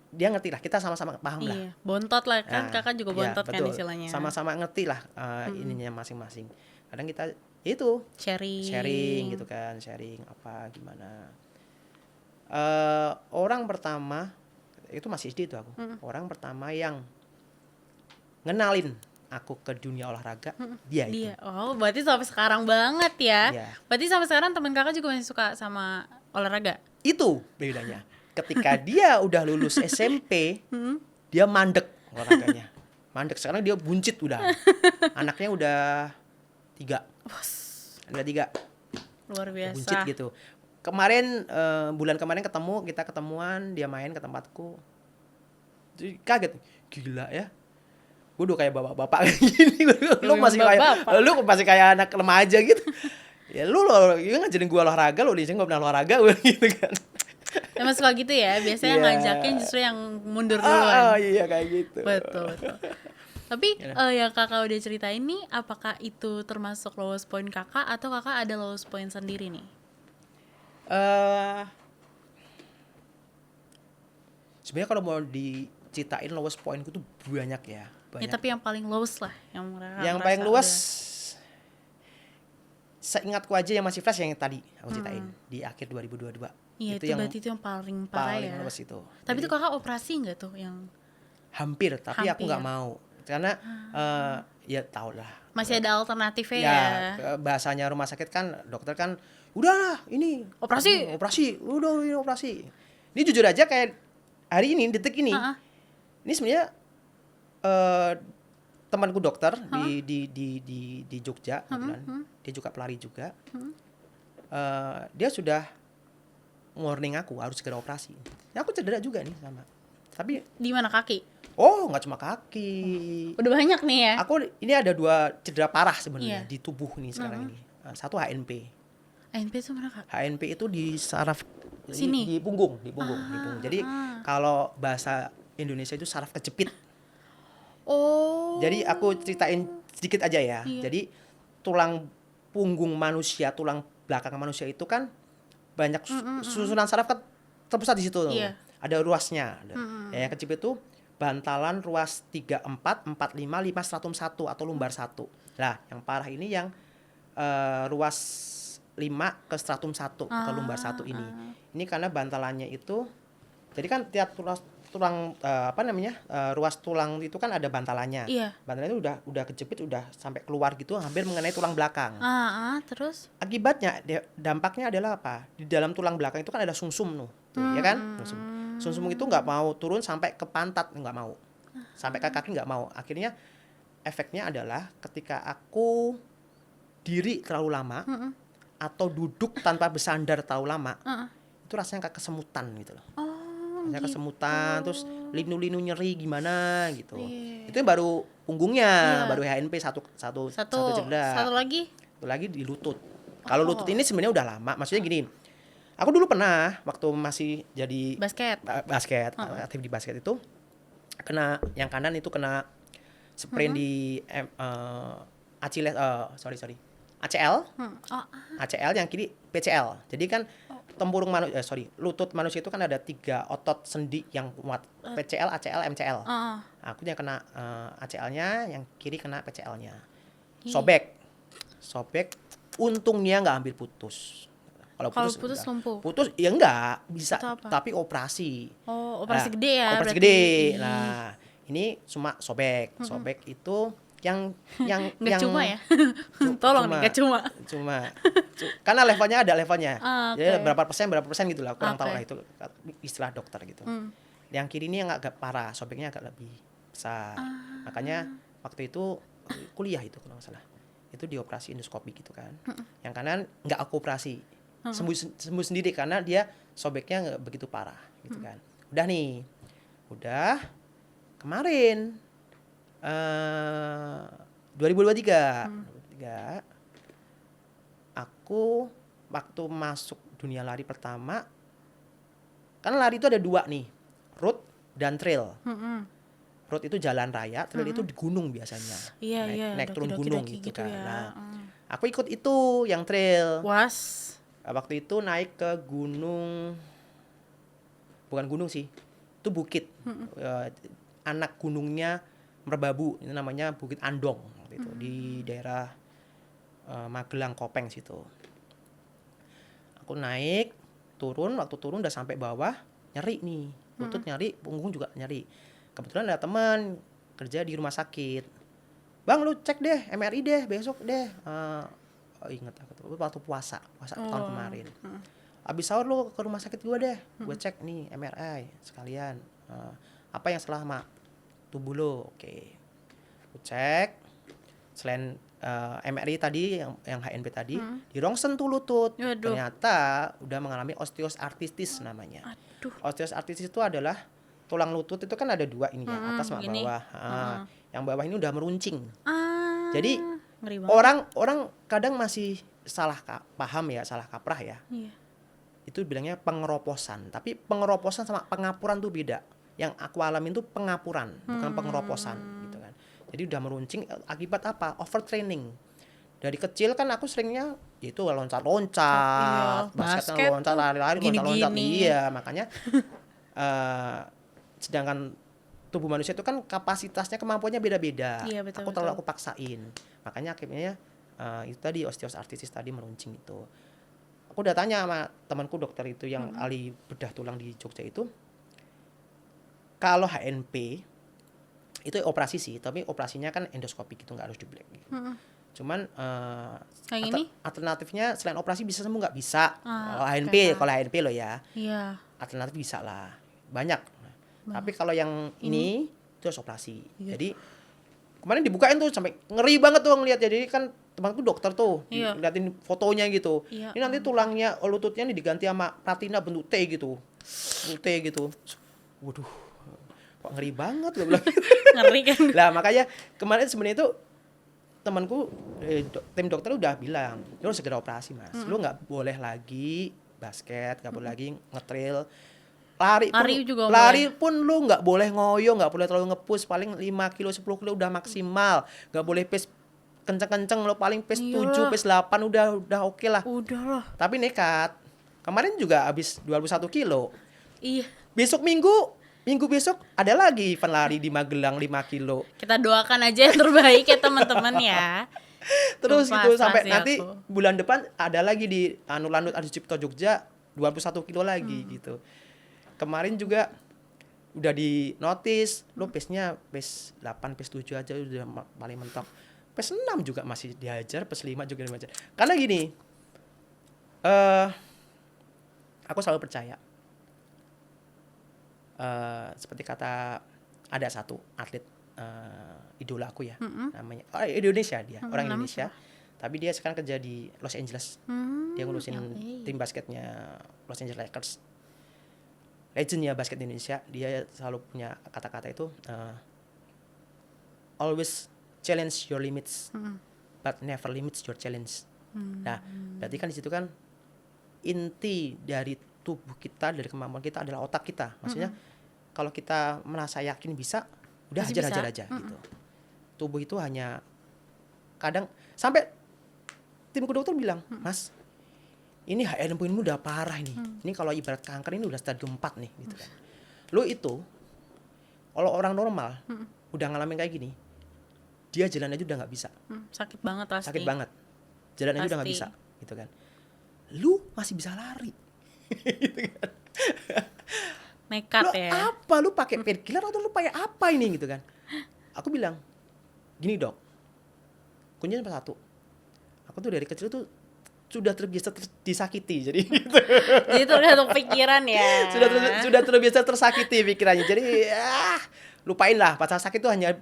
dia ngerti lah, kita sama-sama paham lah. Iya, bontot lah kan, kakak juga bontot kan betul. istilahnya. Sama-sama ngerti lah ininya masing-masing. Kadang kita itu sharing gitu kan, sharing apa gimana. Orang pertama itu masih SD itu aku. Orang pertama yang ngenalin aku ke dunia olahraga dia itu. Oh, berarti sampai sekarang banget ya. Iya. Berarti sampai sekarang teman kakak juga masih suka sama olahraga. Itu bedanya. Ketika dia udah lulus SMP, dia mandek olahraganya. Mandek, sekarang dia buncit udah. Anaknya udah 3. Udah 3. Luar biasa. Buncit gitu. Kemarin bulan kemarin kita ketemuan, dia main ke tempatku. Jadi kaget, gila ya. Gue udah kayak bapak-bapak kayak gini. Lu masih kayak anak remaja gitu. Ya lu ngajarin gue olahraga, lu disini gak pernah olahraga gitu kan. Emang suka gitu ya, biasanya ngajakin justru yang mundur duluan. Iya kayak gitu. Betul. Tapi yang kakak udah ceritain nih, apakah itu termasuk lowest point kakak atau kakak ada lowest point sendiri nih? Sebenarnya kalau mau diceritain lowest pointku tuh banyak ya. Ya, tapi yang paling lowest lah, yang paling luas. Seingatku aja yang masih fresh yang tadi aku ceritain di akhir 2022. Iya, itu berarti itu yang paling parah ya. Lowest itu. Tapi jadi, itu kakak operasi nggak tuh yang? Hampir, tapi aku nggak mau karena ya tau lah. Masih ada alternatifnya ya. Bahasanya rumah sakit kan, dokter kan, udahlah ini operasi, udah ini operasi. Ini jujur aja kayak hari ini, detik ini, ini sebenarnya temanku dokter di Jogja, dia juga pelari juga. Dia sudah warning aku harus segera operasi. Ya, aku cedera juga nih sama. Tapi di mana kaki? Oh, nggak cuma kaki. Udah banyak nih ya. Aku ini ada 2 cedera parah sebenarnya di tubuh nih sekarang ini. Satu HNP. HNP itu mana kak? HNP itu di saraf sini. Di punggung. Jadi kalau bahasa Indonesia itu saraf kejepit. Oh. Jadi aku ceritain sedikit aja ya. Iya. Jadi tulang punggung manusia, tulang belakang manusia itu kan banyak susunan saraf kan terpusat di situ. Iya. Ada ruasnya. Ya, kejepit itu bantalan ruas 3, 4, 4, 5, 5 stratum 1 atau lumbar 1. Nah, yang parah ini yang ruas 5 ke stratum 1 ke lumbar 1 ini. Ini karena bantalannya itu, jadi kan tiap tulang ruas tulang itu kan ada bantalannya. Iya. Bantalannya itu udah kejepit, udah sampai keluar gitu, hampir mengenai tulang belakang. Terus? Akibatnya dampaknya adalah apa? Di dalam tulang belakang itu kan ada sumsum ya kan? Sumsum itu nggak mau turun sampai ke pantat, nggak mau. Sampai ke kaki nggak mau. Akhirnya efeknya adalah ketika aku diri terlalu lama atau duduk tanpa bersandar terlalu lama, itu rasanya kayak kesemutan gitu loh. Saya kesemutan, terus linu-linu nyeri gimana gitu. Iya. Itu yang baru punggungnya, Iya. baru HNP satu Satu cedera. satu lagi. Satu lagi di lutut. Kalau lutut ini sebenarnya udah lama. Maksudnya gini, aku dulu pernah waktu masih jadi Basket. aktif di basket itu kena yang kanan itu kena sprain di Achilles, ACL. Oh, ACL yang kiri PCL. Jadi kan tempurung lutut manusia itu kan ada 3 otot sendi yang kuat. PCL, ACL, MCL. Aku yang kena ACL-nya, yang kiri kena PCL-nya. Sobek. Untungnya nggak hampir putus. Kalau putus lumpuh. Putus ya enggak bisa, Itu apa? tapi operasi. Oh, operasi gede ya Operasi berarti. gede. Ih. Nah, ini cuma sobek. Sobek itu yang Nggak cuma ya. Tolong nih, nggak cuma. Karena levelnya ada levelnya. Oke. Jadi berapa persen gitu lah, kurang tahu Oke. lah itu istilah dokter gitu. Yang kiri ini yang agak parah, sobeknya agak lebih besar. Makanya waktu itu kuliah itu kalau nggak salah. Itu dioperasi endoskopi gitu kan. Yang kanan nggak aku operasi. Sembuh sendiri karena dia sobeknya nggak begitu parah gitu kan. Udah kemarin 2023 aku waktu masuk dunia lari pertama, kan lari itu ada 2 nih, road dan trail. Road itu jalan raya, trail itu di gunung biasanya. Iya, naik turun doki-doki gunung gitu gitu kan. ya. Nah, aku ikut itu yang trail. Was. Waktu itu naik ke gunung, bukan gunung sih, itu bukit. Anak gunungnya Merbabu, itu namanya Bukit Andong waktu itu, di daerah Magelang Kopeng situ. Aku naik, waktu turun udah sampai bawah, nyeri nih, lutut nyeri, punggung juga nyeri. Kebetulan ada teman kerja di rumah sakit. Bang, lu cek deh MRI deh besok deh. Ingat aku tuh waktu puasa tahun kemarin. Abis sahur lu ke rumah sakit gue deh, gue cek nih MRI sekalian. Apa yang salah sama tubuh lo? Oke. Gue cek. Selain MRI tadi yang HNP tadi, di rongsen tuh lutut. Waduh. Ternyata udah mengalami osteoartritis namanya. Osteoartritis itu adalah tulang lutut itu kan ada 2 ini ya, atas sama gini. bawah. Yang bawah ini udah meruncing. Ah. Jadi Ngeri banget. orang kadang masih salah kaprah ya. Iya. Itu bilangnya pengeroposan, tapi pengeroposan sama pengapuran tuh beda. Yang aku alamin tuh pengapuran, bukan pengeroposan gitu kan. Jadi udah meruncing akibat apa? Overtraining. Dari kecil kan aku seringnya itu loncat-loncat, basket loncat, lari-lari, loncat-loncat. Iya, makanya sedangkan tubuh manusia itu kan kapasitasnya, kemampuannya beda-beda. Iya, betul, Aku terlalu aku paksain. Makanya akhirnya itu tadi osteoartritis tadi meruncing itu. Aku udah tanya sama temanku dokter itu yang ahli bedah tulang di Jogja itu, kalau HNP itu operasi sih, tapi operasinya kan endoskopi gitu, nggak harus dibedah gitu. Cuman alternatifnya selain operasi bisa sembuh nggak? Bisa. Kalau HNP lo ya. Iya. Alternatif bisa lah, banyak. Tapi kalau yang ini itu harus operasi. Jadi kemarin dibukain tuh sampai ngeri banget tuh ngeliat. Jadi kan temanku dokter tuh, liatin fotonya gitu. Iya. Ini nanti tulangnya, lututnya ini diganti sama platina bentuk T gitu. Bentuk T gitu. Waduh, kok ngeri banget gue bilang. Ngeri kan. Lah makanya kemarin sebenarnya itu temanku tim dokter udah bilang, lu harus segera operasi mas. Lu nggak boleh lagi basket, nggak boleh lagi ngetrail. Lari pun lu nggak boleh ngoyo, nggak boleh terlalu nge-push, paling 5 kilo 10 kilo udah maksimal. Nggak boleh pace kenceng-kenceng, lo paling pace 7 pace 8 udah oke lah. Udah lah. Tapi nekat. Kemarin juga habis 21 kilo. Iya. Besok minggu besok ada lagi event lari di Magelang 5 kilo. Kita doakan aja yang terbaik ya teman-teman ya. Terus gitu sampai nanti bulan depan ada lagi di Lanut Adi Cipto Jogja 21 kilo lagi gitu. Kemarin juga udah di notice, lo pace-nya pace 8, pace 7 aja udah paling mentok. Pace 6 juga masih dihajar, pace 5 juga dihajar. Karena gini, aku selalu percaya. Seperti kata ada satu atlet idola aku ya, namanya Indonesia dia, orang Indonesia. Tapi dia sekarang kerja di Los Angeles. Dia ngurusin tim basketnya Los Angeles Lakers. legendnya basket di Indonesia, dia selalu punya kata-kata itu always challenge your limits but never limits your challenge. Nah, berarti kan di situ kan inti dari tubuh kita, dari kemampuan kita adalah otak kita. Maksudnya kalau kita merasa yakin bisa, udah Pasti hajar bisa. aja gitu. Tubuh itu hanya kadang sampai timku dokter bilang, "Mas, ini HN-mu udah parah ini. Ini kalau ibarat kanker ini udah stadium 4 nih gitu kan. Lu itu kalau orang normal udah ngalamin kayak gini, dia jalan aja udah nggak bisa. Sakit banget pasti. Sakit banget. Jalan aja udah nggak Pasti. bisa gitu kan. Lu masih bisa lari. Gitu kan. Nekat Lu ya. apa? Lu pakai painkiller atau lu pakai apa ini gitu kan? Aku bilang, "Gini, Dok. Kuncinya cuma satu. Aku tuh dari kecil tuh sudah terbiasa disakiti, jadi gitu. Jadi tergantung pikiran ya. sudah terbiasa tersakiti pikirannya. Jadi lupain lah, pasal sakit itu hanya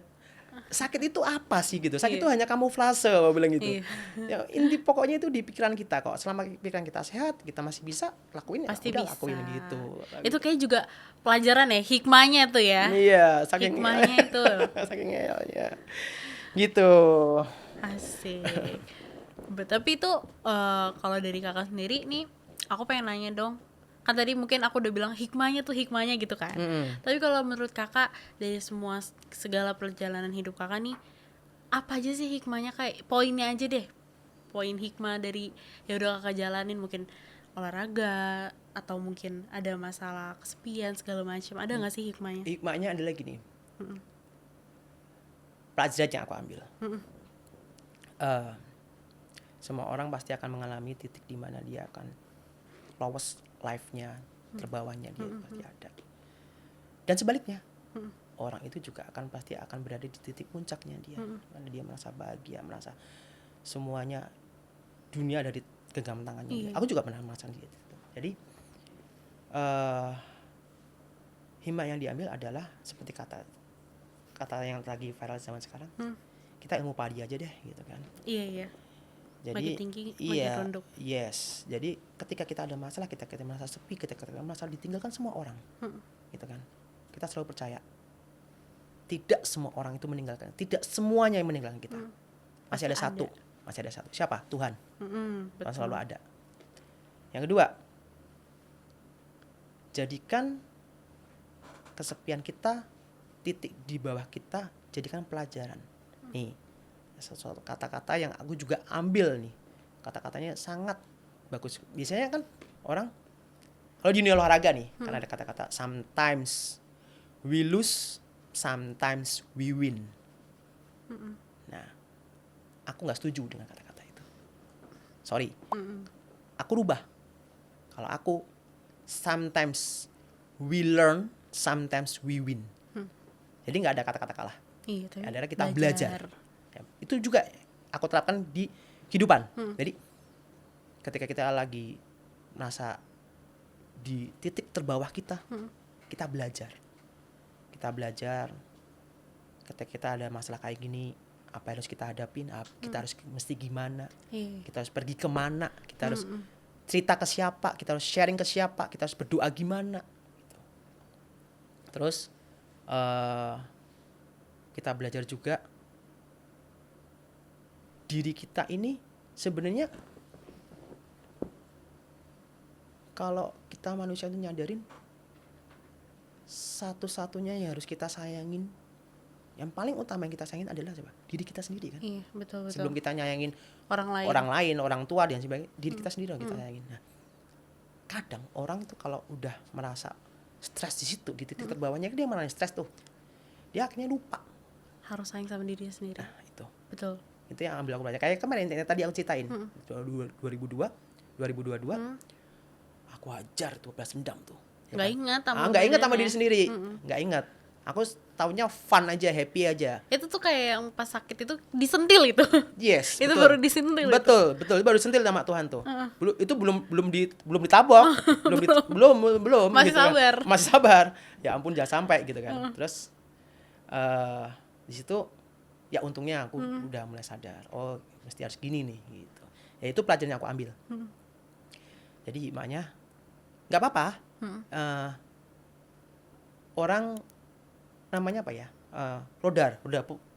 sakit itu apa sih gitu. Sakit Iya. itu hanya kamuflase, aku bilang gitu. Iya. Ya, inti pokoknya itu di pikiran kita kok. Selama pikiran kita sehat, kita masih bisa lakuin ya Pasti udah bisa. lakuin gitu. Itu kayak juga pelajaran ya, hikmahnya tuh ya. Iya, saking Hikmahnya itu. saking ya. Gitu. Asik. Tapi itu kalau dari kakak sendiri nih, aku pengen nanya dong. Kan tadi mungkin aku udah bilang hikmahnya gitu kan. Tapi kalau menurut kakak dari semua segala perjalanan hidup kakak nih, apa aja sih hikmahnya, kayak poinnya aja deh. Poin hikmah dari ya udah kakak jalanin, mungkin olahraga atau mungkin ada masalah kesepian segala macam. Ada nggak sih hikmahnya? Hikmahnya adalah gini. Pelajaran yang aku ambil. Semua orang pasti akan mengalami titik di mana dia akan lowest life-nya, terbawahnya dia pasti ada. Dan sebaliknya, orang itu juga pasti akan berada di titik puncaknya dia. Karena dia merasa bahagia, merasa semuanya dunia ada di genggam tangannya dia. Aku juga pernah merasa di situ. Jadi hikmah yang diambil adalah seperti kata yang lagi viral zaman sekarang. Kita ilmu padi aja deh gitu kan. Iya. Jadi Makin tinggi, makin iya, runduk. yes. Jadi ketika kita ada masalah, kita merasa sepi, ketika kita merasa ditinggalkan semua orang, gitu kan. Kita selalu percaya, tidak semua orang itu meninggalkan, tidak semuanya yang meninggalkan kita. Masih ada satu. Siapa? Tuhan. Tuhan selalu ada. Yang kedua, jadikan kesepian kita, titik di bawah kita, jadikan pelajaran. Nih, sesuatu kata-kata yang aku juga ambil nih, kata-katanya sangat bagus. Biasanya kan orang kalau di dunia olahraga nih, kan ada kata-kata sometimes we lose, sometimes we win. Nah, aku nggak setuju dengan kata-kata itu. Sorry, aku rubah. Kalau aku sometimes we learn, sometimes we win. Jadi nggak ada kata-kata kalah. Iya, tapi Adalah kita belajar. Ya, itu juga aku terapkan di kehidupan. Jadi ketika kita lagi merasa di titik terbawah kita, kita belajar. Ketika kita ada masalah kayak gini, apa yang harus kita hadapin, kita harus mesti gimana, kita harus pergi kemana, kita harus cerita ke siapa, kita harus sharing ke siapa, kita harus berdoa gimana. Gitu. Terus kita belajar juga diri kita ini sebenarnya, kalau kita manusia itu nyadarin satu-satunya yang harus kita sayangin, yang paling utama yang kita sayangin adalah siapa? Diri kita sendiri kan. Iya, betul. Sebelum kita nyayangin orang lain, orang tua dan sebagainya, diri kita sendiri yang kita sayangin. Nah, kadang orang tuh kalau udah merasa stres di situ, di titik terbawahnya, dia malah stres tuh, dia akhirnya lupa. harus sayang sama dirinya sendiri. Nah, itu. Betul. Itu yang ambil aku belajar. Kayak kemarin yang tadi aku ceritain, 2022, aku hajar tuh balas dendam tuh. Ya Nggak kan? ingat sama Nggak ingat sama badannya. diri sendiri, nggak ingat. Aku taunya fun aja, happy aja. Itu tuh kayak yang pas sakit itu disentil itu. Yes. Itu betul. baru disentil. Betul, baru sentil sama Tuhan tuh. Itu belum ditabok, belum. Masih gitu kan. sabar. Masih sabar. Ya ampun, jangan sampai gitu kan. Terus di situ ya untungnya aku udah mulai sadar. Oh, mesti harus gini nih gitu. Ya itu pelajaran yang aku ambil. Jadi hikmahnya nggak apa-apa. orang namanya apa ya? Roda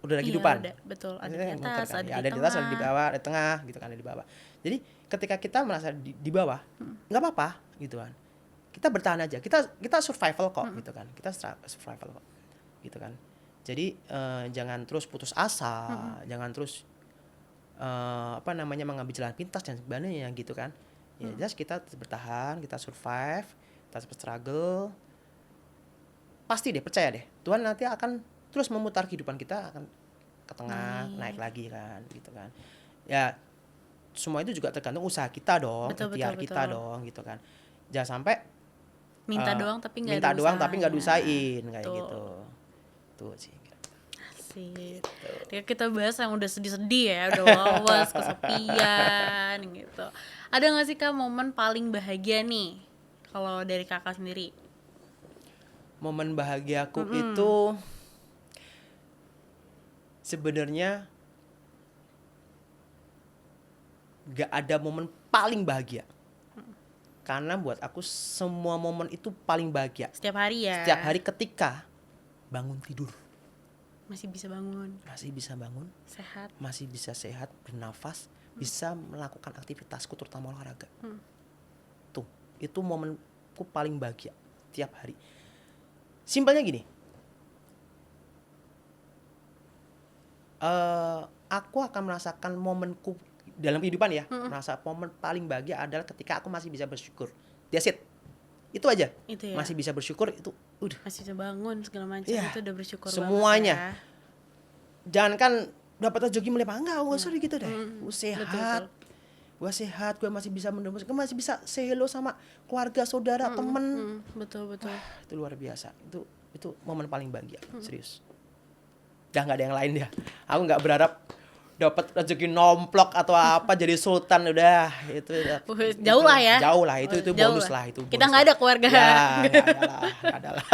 kehidupan. Iya, betul. Ada Ini di yang muter atas, kan. ada Ya, di ada di atas, ada di tengah. bawah, ada di tengah gitu kan, ada di bawah. Jadi ketika kita merasa di bawah, nggak apa-apa gitu kan. Kita bertahan aja. Kita survival kok gitu kan. Kita survival kok. Gitu kan. Jadi jangan terus putus asa, jangan terus mengambil jalan pintas dan sebagainya gitu kan. Ya just kita bertahan, kita survive, kita struggle. Pasti deh, percaya deh. Tuhan nanti akan terus memutar kehidupan kita, akan ke tengah, naik lagi kan gitu kan. Ya semua itu juga tergantung usaha kita dong, ikhtiar kita dong gitu kan. Jangan sampai Minta doang tapi nggak minta ada doang tapi nggak usahanya. diusahain kayak Tuh. gitu. Tuh sih. Asik. Ya, kita bahas yang udah sedih-sedih ya, udah lolos, kesepian gitu. Ada nggak sih Kak momen paling bahagia nih kalau dari Kakak sendiri? Momen bahagiaku itu sebenarnya gak ada momen paling bahagia. Karena buat aku semua momen itu paling bahagia. Setiap hari ya. Setiap hari ketika bangun tidur, masih bisa bangun, masih bisa bangun, sehat. masih bisa sehat, bernafas, bisa melakukan aktivitasku terutama olahraga. Tuh, itu momenku paling bahagia tiap hari. Simpelnya gini. Aku akan merasakan momenku dalam kehidupan ya, merasa momen paling bahagia adalah ketika aku masih bisa bersyukur. That's it. Itu aja. Itu ya. Masih bisa bersyukur itu udah. Masih bisa bangun segala macam, Iya, itu udah bersyukur semuanya. banget ya. Jangan kan dapat rezeki melimpah, enggak usah gitu deh. Gue sehat. Betul. Gue sehat, gue masih bisa menembus, gue masih bisa say hello sama keluarga, saudara, temen. Betul. Itu luar biasa. Itu momen paling bahagia, serius. Udah nggak ada yang lain ya. Aku nggak berharap dapat rezeki nomplok atau apa jadi sultan, udah itu udah, Jauh lah ya. Jauh lah itu Jauh bonus lah itu. Kita bonus nggak lah. ada keluarga. Ya, nggak ada lah.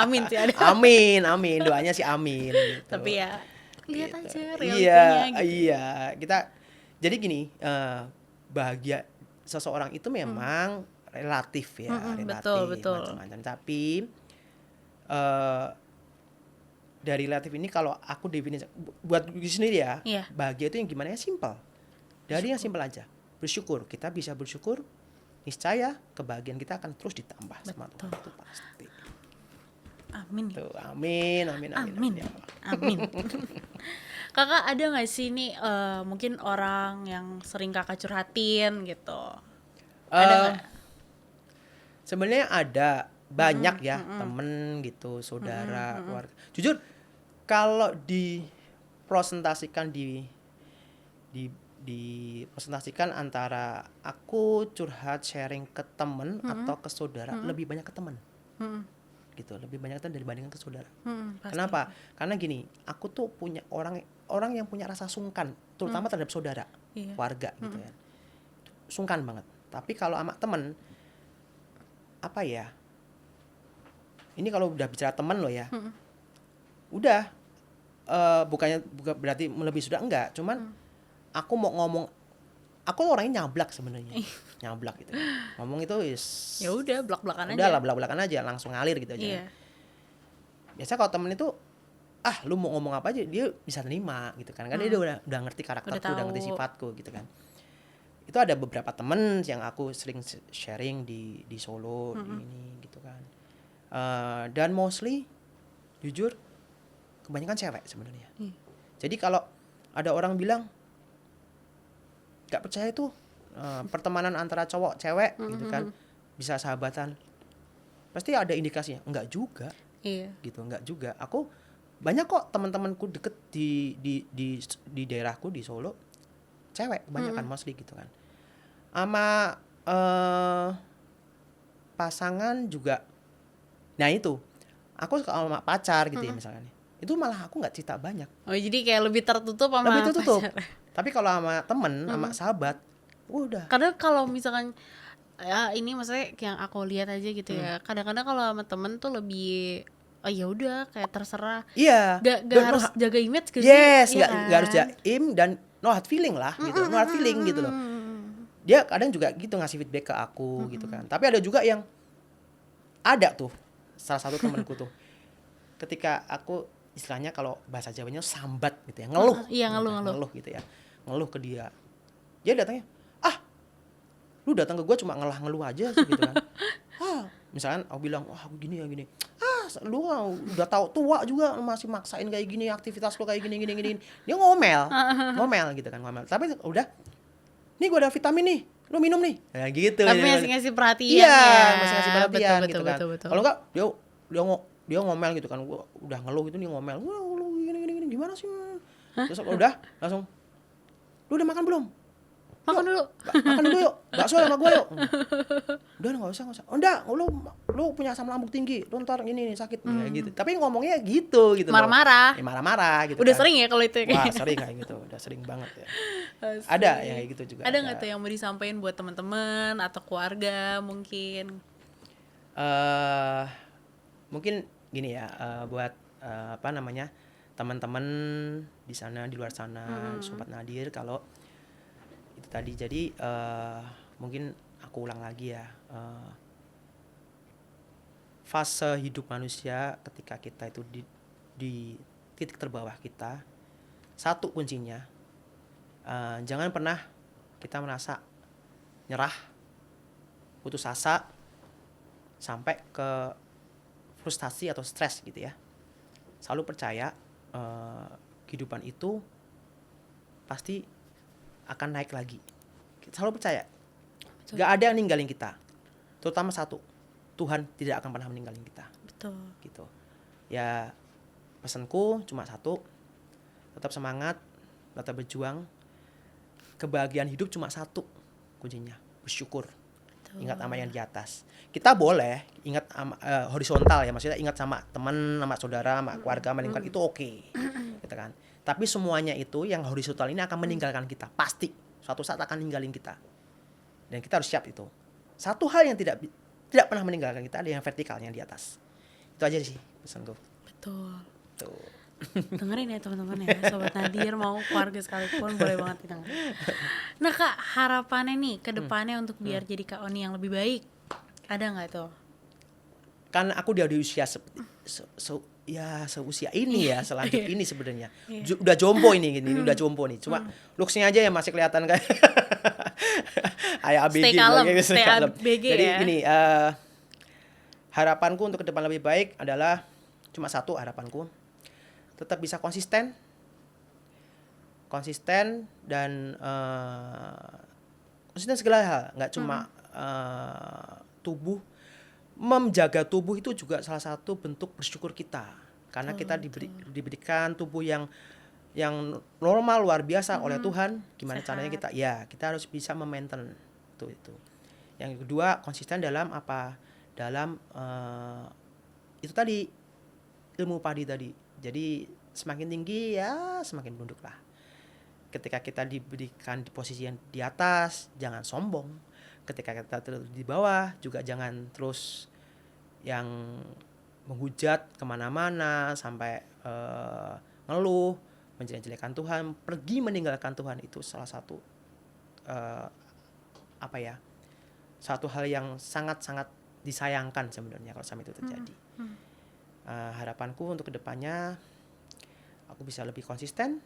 Amin sih ada. Amin, doanya sih amin. Gitu. Tapi ya lihat Gitu. aja realitanya gitu. Iya, kita jadi gini, bahagia seseorang itu memang relatif ya, relatif betul. macam-macam. Tapi dari relatif ini kalau aku definisi buat diri sendiri ya, Iya. bahagia itu yang gimana ya, simpel. Dari yang simpel aja, bersyukur. Kita bisa bersyukur, niscaya kebahagiaan kita akan terus ditambah sama Tuhan, itu pasti. Amin. Tuh, amin. Amin. Ya. Amin. Kakak ada nggak sih nih mungkin orang yang sering kakak curhatin gitu? Ada nggak? Sebenarnya ada banyak ya temen gitu, saudara, keluarga. Jujur kalau dipresentasikan dipresentasikan antara aku curhat sharing ke temen atau ke saudara, lebih banyak ke temen. Gitu, lebih banyak dibandingkan ke saudara. Pasti. Kenapa? Karena gini, aku tuh punya orang yang punya rasa sungkan, terutama terhadap saudara, Iya. keluarga gitu ya. Sungkan banget. Tapi kalau sama temen, apa ya? Ini kalau udah bicara temen loh ya, udah bukan berarti melebihi sudah, enggak. Cuman aku mau ngomong, aku orangnya nyablak sebenarnya, nyablak gitu. Ngomong itu Ya udah belak-belakan aja. udah lah, belak-belakan aja, langsung ngalir gitu aja. Iya. Biasa kalau temen itu lu mau ngomong apa aja dia bisa terima gitu kan, dia udah ngerti karakterku, udah ngerti sifatku gitu kan. Itu ada beberapa temen yang aku sering sharing di Solo, di ini gitu kan. Dan mostly jujur kebanyakan cewek sebenarnya. Jadi kalau ada orang bilang nggak percaya itu pertemanan antara cowok cewek gitu kan bisa sahabatan, pasti ada indikasinya. Enggak juga. Iya. Gitu, enggak juga. Aku banyak kok teman-temanku deket di daerahku di Solo, cewek kebanyakan mostly gitu kan. Sama pasangan juga. Nah itu, aku sama pacar gitu ya misalnya. Itu malah aku nggak cerita banyak. Oh jadi kayak lebih tertutup sama Lebih tertutup. pacar. Tapi kalau sama temen, sama sahabat, udah. Karena kalau misalkan ya ini maksudnya yang aku lihat aja gitu ya. Kadang-kadang kalau sama temen tuh lebih ya udah kayak terserah. Iya. Gak harus jaga image gitu Yes, sih. nggak harus jaim dan no hard feeling lah gitu, no hard feeling gitu loh. Dia kadang juga gitu ngasih feedback ke aku gitu kan. Tapi ada juga yang ada tuh salah satu temanku tuh. Ketika aku istilahnya kalau bahasa Jawanya sambat gitu ya, ngeluh. Iya, ngeluh. Ngeluh gitu ya. Ngeluh ke dia. Dia datangnya, lu datang ke gue cuma ngeluh aja sih gitu kan. Misalkan aku bilang, wah aku gini ya gini. Lu udah tahu tua juga masih maksain kayak gini, aktivitas lu kayak gini. Dia ngomel gitu kan, ngomel. Tapi udah, nih gue ada vitamin nih, lu minum nih. Nah gitu. Tapi masih ngasih perhatian Iya, ya. masih ngasih perhatian gitu kan. Betul. Kalau enggak dia ngomel gitu kan. Gua udah ngeluh gitu, dia ngomel. Wah, lu gini gimana sih? Terus udah langsung, lu udah makan belum? Makan dulu. Makan dulu yuk. Bakso sama gua yuk. Udah enggak usah. Oh, enggak, lu punya asam lambung tinggi. Lu ntar ini sakit kayak gitu. Tapi ngomongnya gitu loh. Marah-marah. Ya, marah-marah gitu Udah kan. sering ya kalau itu. Wah, sering kayak gitu. Udah sering banget ya. Ada yang kayak gitu juga. Ada nggak tuh yang mau disampaikan buat teman-teman atau keluarga mungkin? Mungkin gini ya, buat teman-teman di sana, di luar sana, Sobat Nadir, kalau itu tadi, jadi mungkin aku ulang lagi ya, fase hidup manusia ketika kita itu di titik terbawah kita, satu kuncinya, jangan pernah kita merasa nyerah, putus asa, sampai ke frustasi atau stres gitu ya. Selalu percaya kehidupan itu pasti akan naik lagi. Selalu percaya. Gak ada yang ninggalin kita. Terutama satu, Tuhan tidak akan pernah meninggalin kita. Betul. Gitu. Ya, pesanku cuma satu, tetap semangat, tetap berjuang. Kebahagiaan hidup cuma satu kuncinya, bersyukur. Ingat sama yang di atas. Kita boleh ingat horizontal ya, maksudnya ingat sama teman, sama saudara, sama keluarga, sama lingkungan, itu oke. Gitu kan. Tapi semuanya itu yang horizontal ini akan meninggalkan kita, pasti. Suatu saat akan ninggalin kita. Dan kita harus siap itu. Satu hal yang tidak pernah meninggalkan kita, ada yang vertikal, yang di atas. Itu aja sih pesanku. Betul. Tuh. Dengerin ya teman-teman ya, Sobat Nadir mau keluarga sekalipun boleh banget didengerin. Nah Kak, harapannya nih ke depannya untuk biar jadi Kak Oni yang lebih baik, ada nggak tuh? Kan aku udah di usia seusia ini ya, selanjut ini sebenarnya. Udah jompo ini udah jompo nih. Cuma looks-nya aja yang masih kelihatan kayak kayak ABG. Stay ABG Jadi ya. gini, harapanku untuk ke depan lebih baik adalah cuma satu harapanku. Tetap bisa konsisten dan konsisten segala hal, nggak cuma tubuh. Menjaga tubuh itu juga salah satu bentuk bersyukur kita, karena kita diberikan tubuh yang normal, luar biasa oleh Tuhan. Gimana Sehat. caranya kita harus bisa memaintain itu. Yang kedua, konsisten dalam apa? Dalam itu tadi, ilmu padi tadi. Jadi semakin tinggi ya semakin menunduk lah. Ketika kita diberikan di posisi yang di atas, jangan sombong. Ketika kita terus di bawah juga jangan terus yang menghujat kemana-mana sampai ngeluh, menjelek-jelekan Tuhan, pergi meninggalkan Tuhan. Itu salah satu satu hal yang sangat-sangat disayangkan sebenarnya kalau sampai itu terjadi. Harapanku untuk kedepannya aku bisa lebih konsisten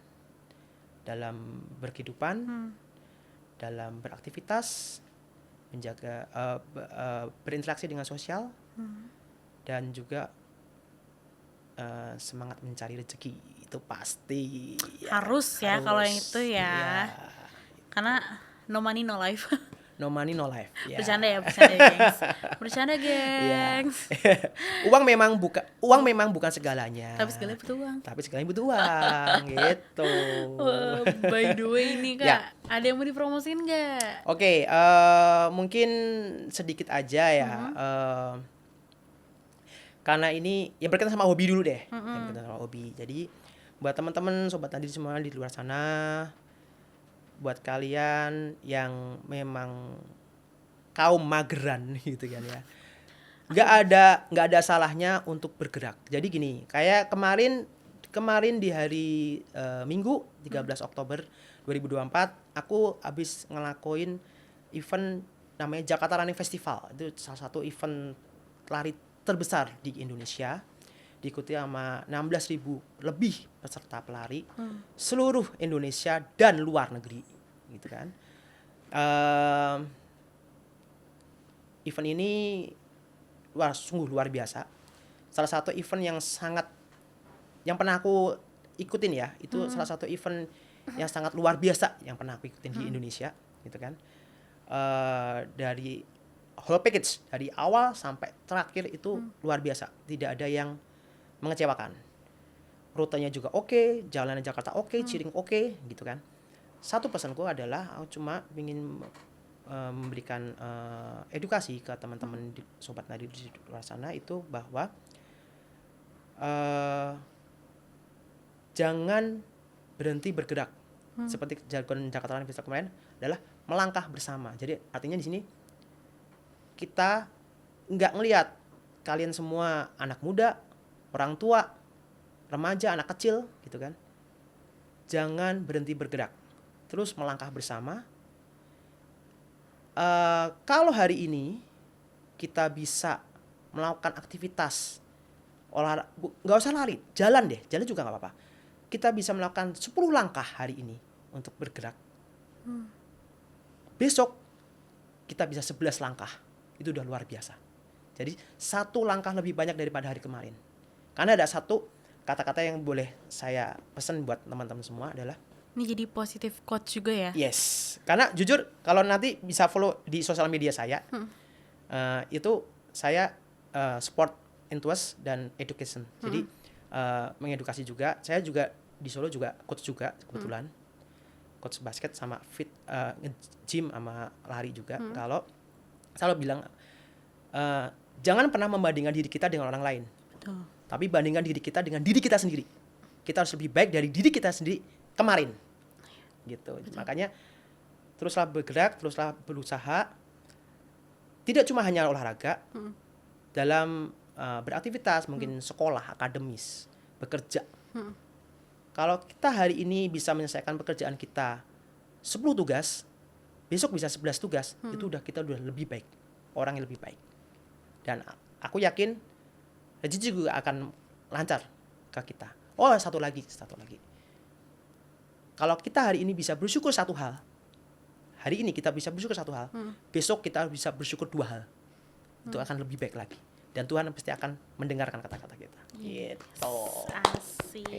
dalam berkehidupan, dalam beraktivitas, menjaga berinteraksi dengan sosial, dan juga semangat mencari rezeki. Itu pasti Harus ya kalau yang itu ya. Ya. Karena no money no life. No money no life. Ya. Bercanda gengs. Bercanda gengs. Uang memang bukan segalanya. Tapi segalanya butuh uang. Gitu. By the way ini Kak, Ya. ada yang mau dipromosiin nggak? Oke, mungkin sedikit aja ya. Karena ini yang berkaitan sama hobi dulu deh. Yang berkaitan sama hobi. Jadi buat teman-teman Sobat Nadir semua di luar sana, buat kalian yang memang kaum mageran gitu kan ya, nggak ada salahnya untuk bergerak. Jadi gini, kayak kemarin di hari Minggu 13 Oktober 2024 aku habis ngelakuin event namanya Jakarta Running Festival. Itu salah satu event lari terbesar di Indonesia, diikuti sama 16.000 lebih peserta pelari seluruh Indonesia dan luar negeri, gitu kan. Event ini sungguh luar biasa. Salah satu event yang pernah aku ikutin ya, itu salah satu event yang sangat luar biasa yang pernah aku ikutin di Indonesia, gitu kan. Dari whole package dari awal sampai terakhir itu luar biasa, tidak ada yang mengecewakan. Rutenya juga oke, jalanan Jakarta oke, Ciring oke, gitu kan. Satu pesanku adalah aku cuma ingin memberikan edukasi ke teman-teman sobat Nadir di luar sana itu bahwa jangan berhenti bergerak. Seperti jargon Jakarta Run Festival kemarin adalah melangkah bersama. Jadi artinya di sini kita nggak ngelihat kalian semua anak muda, orang tua, remaja, anak kecil, gitu kan. Jangan berhenti bergerak, terus melangkah bersama. Kalau hari ini kita bisa melakukan aktivitas olahraga, nggak usah lari, jalan deh, jalan juga nggak apa-apa. Kita bisa melakukan 10 langkah hari ini untuk bergerak. Besok kita bisa 11 langkah, itu udah luar biasa. Jadi 1 langkah lebih banyak daripada hari kemarin. Karena ada satu kata-kata yang boleh saya pesan buat teman-teman semua adalah Ini jadi positive quote juga ya. yes. Karena jujur kalau nanti bisa follow di sosial media saya, itu saya sport enthusiast dan education. Jadi mengedukasi juga. Saya juga di Solo juga coach juga kebetulan. Coach basket sama fit gym sama lari juga. Kalau selalu bilang jangan pernah membandingkan diri kita dengan orang lain. Betul. Tapi bandingkan diri kita dengan diri kita sendiri. Kita harus lebih baik dari diri kita sendiri kemarin. Gitu. Betul. Makanya teruslah bergerak, teruslah berusaha. Tidak cuma hanya olahraga. Dalam beraktivitas, mungkin sekolah, akademis, bekerja. Kalau kita hari ini bisa menyelesaikan pekerjaan kita 10 tugas, besok bisa 11 tugas, itu kita udah lebih baik. Orang yang lebih baik. Dan aku yakin rezeki juga akan lancar ke kita. Oh, satu lagi. Kalau kita hari ini bisa bersyukur satu hal, hari ini kita bisa bersyukur satu hal, besok kita bisa bersyukur 2 hal. Itu akan lebih baik lagi. Dan Tuhan pasti akan mendengarkan kata-kata kita. Gitu. Asik.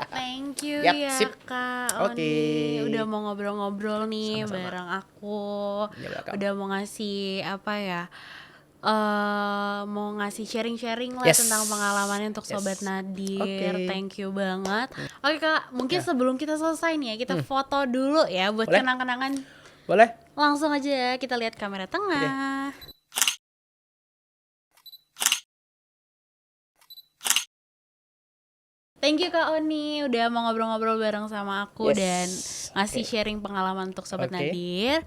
Thank you Yap, ya sip. Kak Oke. Oni. Udah mau ngobrol-ngobrol nih Sama-sama. bareng aku. Ya, welcome. Udah mau ngasih apa ya? Mau ngasih sharing-sharing lah Yes. tentang pengalamannya untuk Yes. Sobat Nadir. Oke. Thank you banget. Oke Kak, mungkin Ya. sebelum kita selesai nih ya, kita foto dulu ya buat Boleh. kenang-kenangan. Boleh? Langsung aja ya, kita lihat kamera tengah. Thank you Kak Oni udah mau ngobrol-ngobrol bareng sama aku Yes. dan ngasih Oke. sharing pengalaman untuk Sobat Oke. Nadir.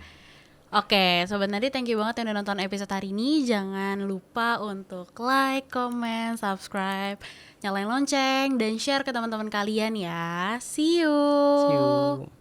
Oke, Sobat Nadir, thank you banget yang udah nonton episode hari ini. Jangan lupa untuk like, comment, subscribe, nyalain lonceng, dan share ke teman-teman kalian ya. See you. See you.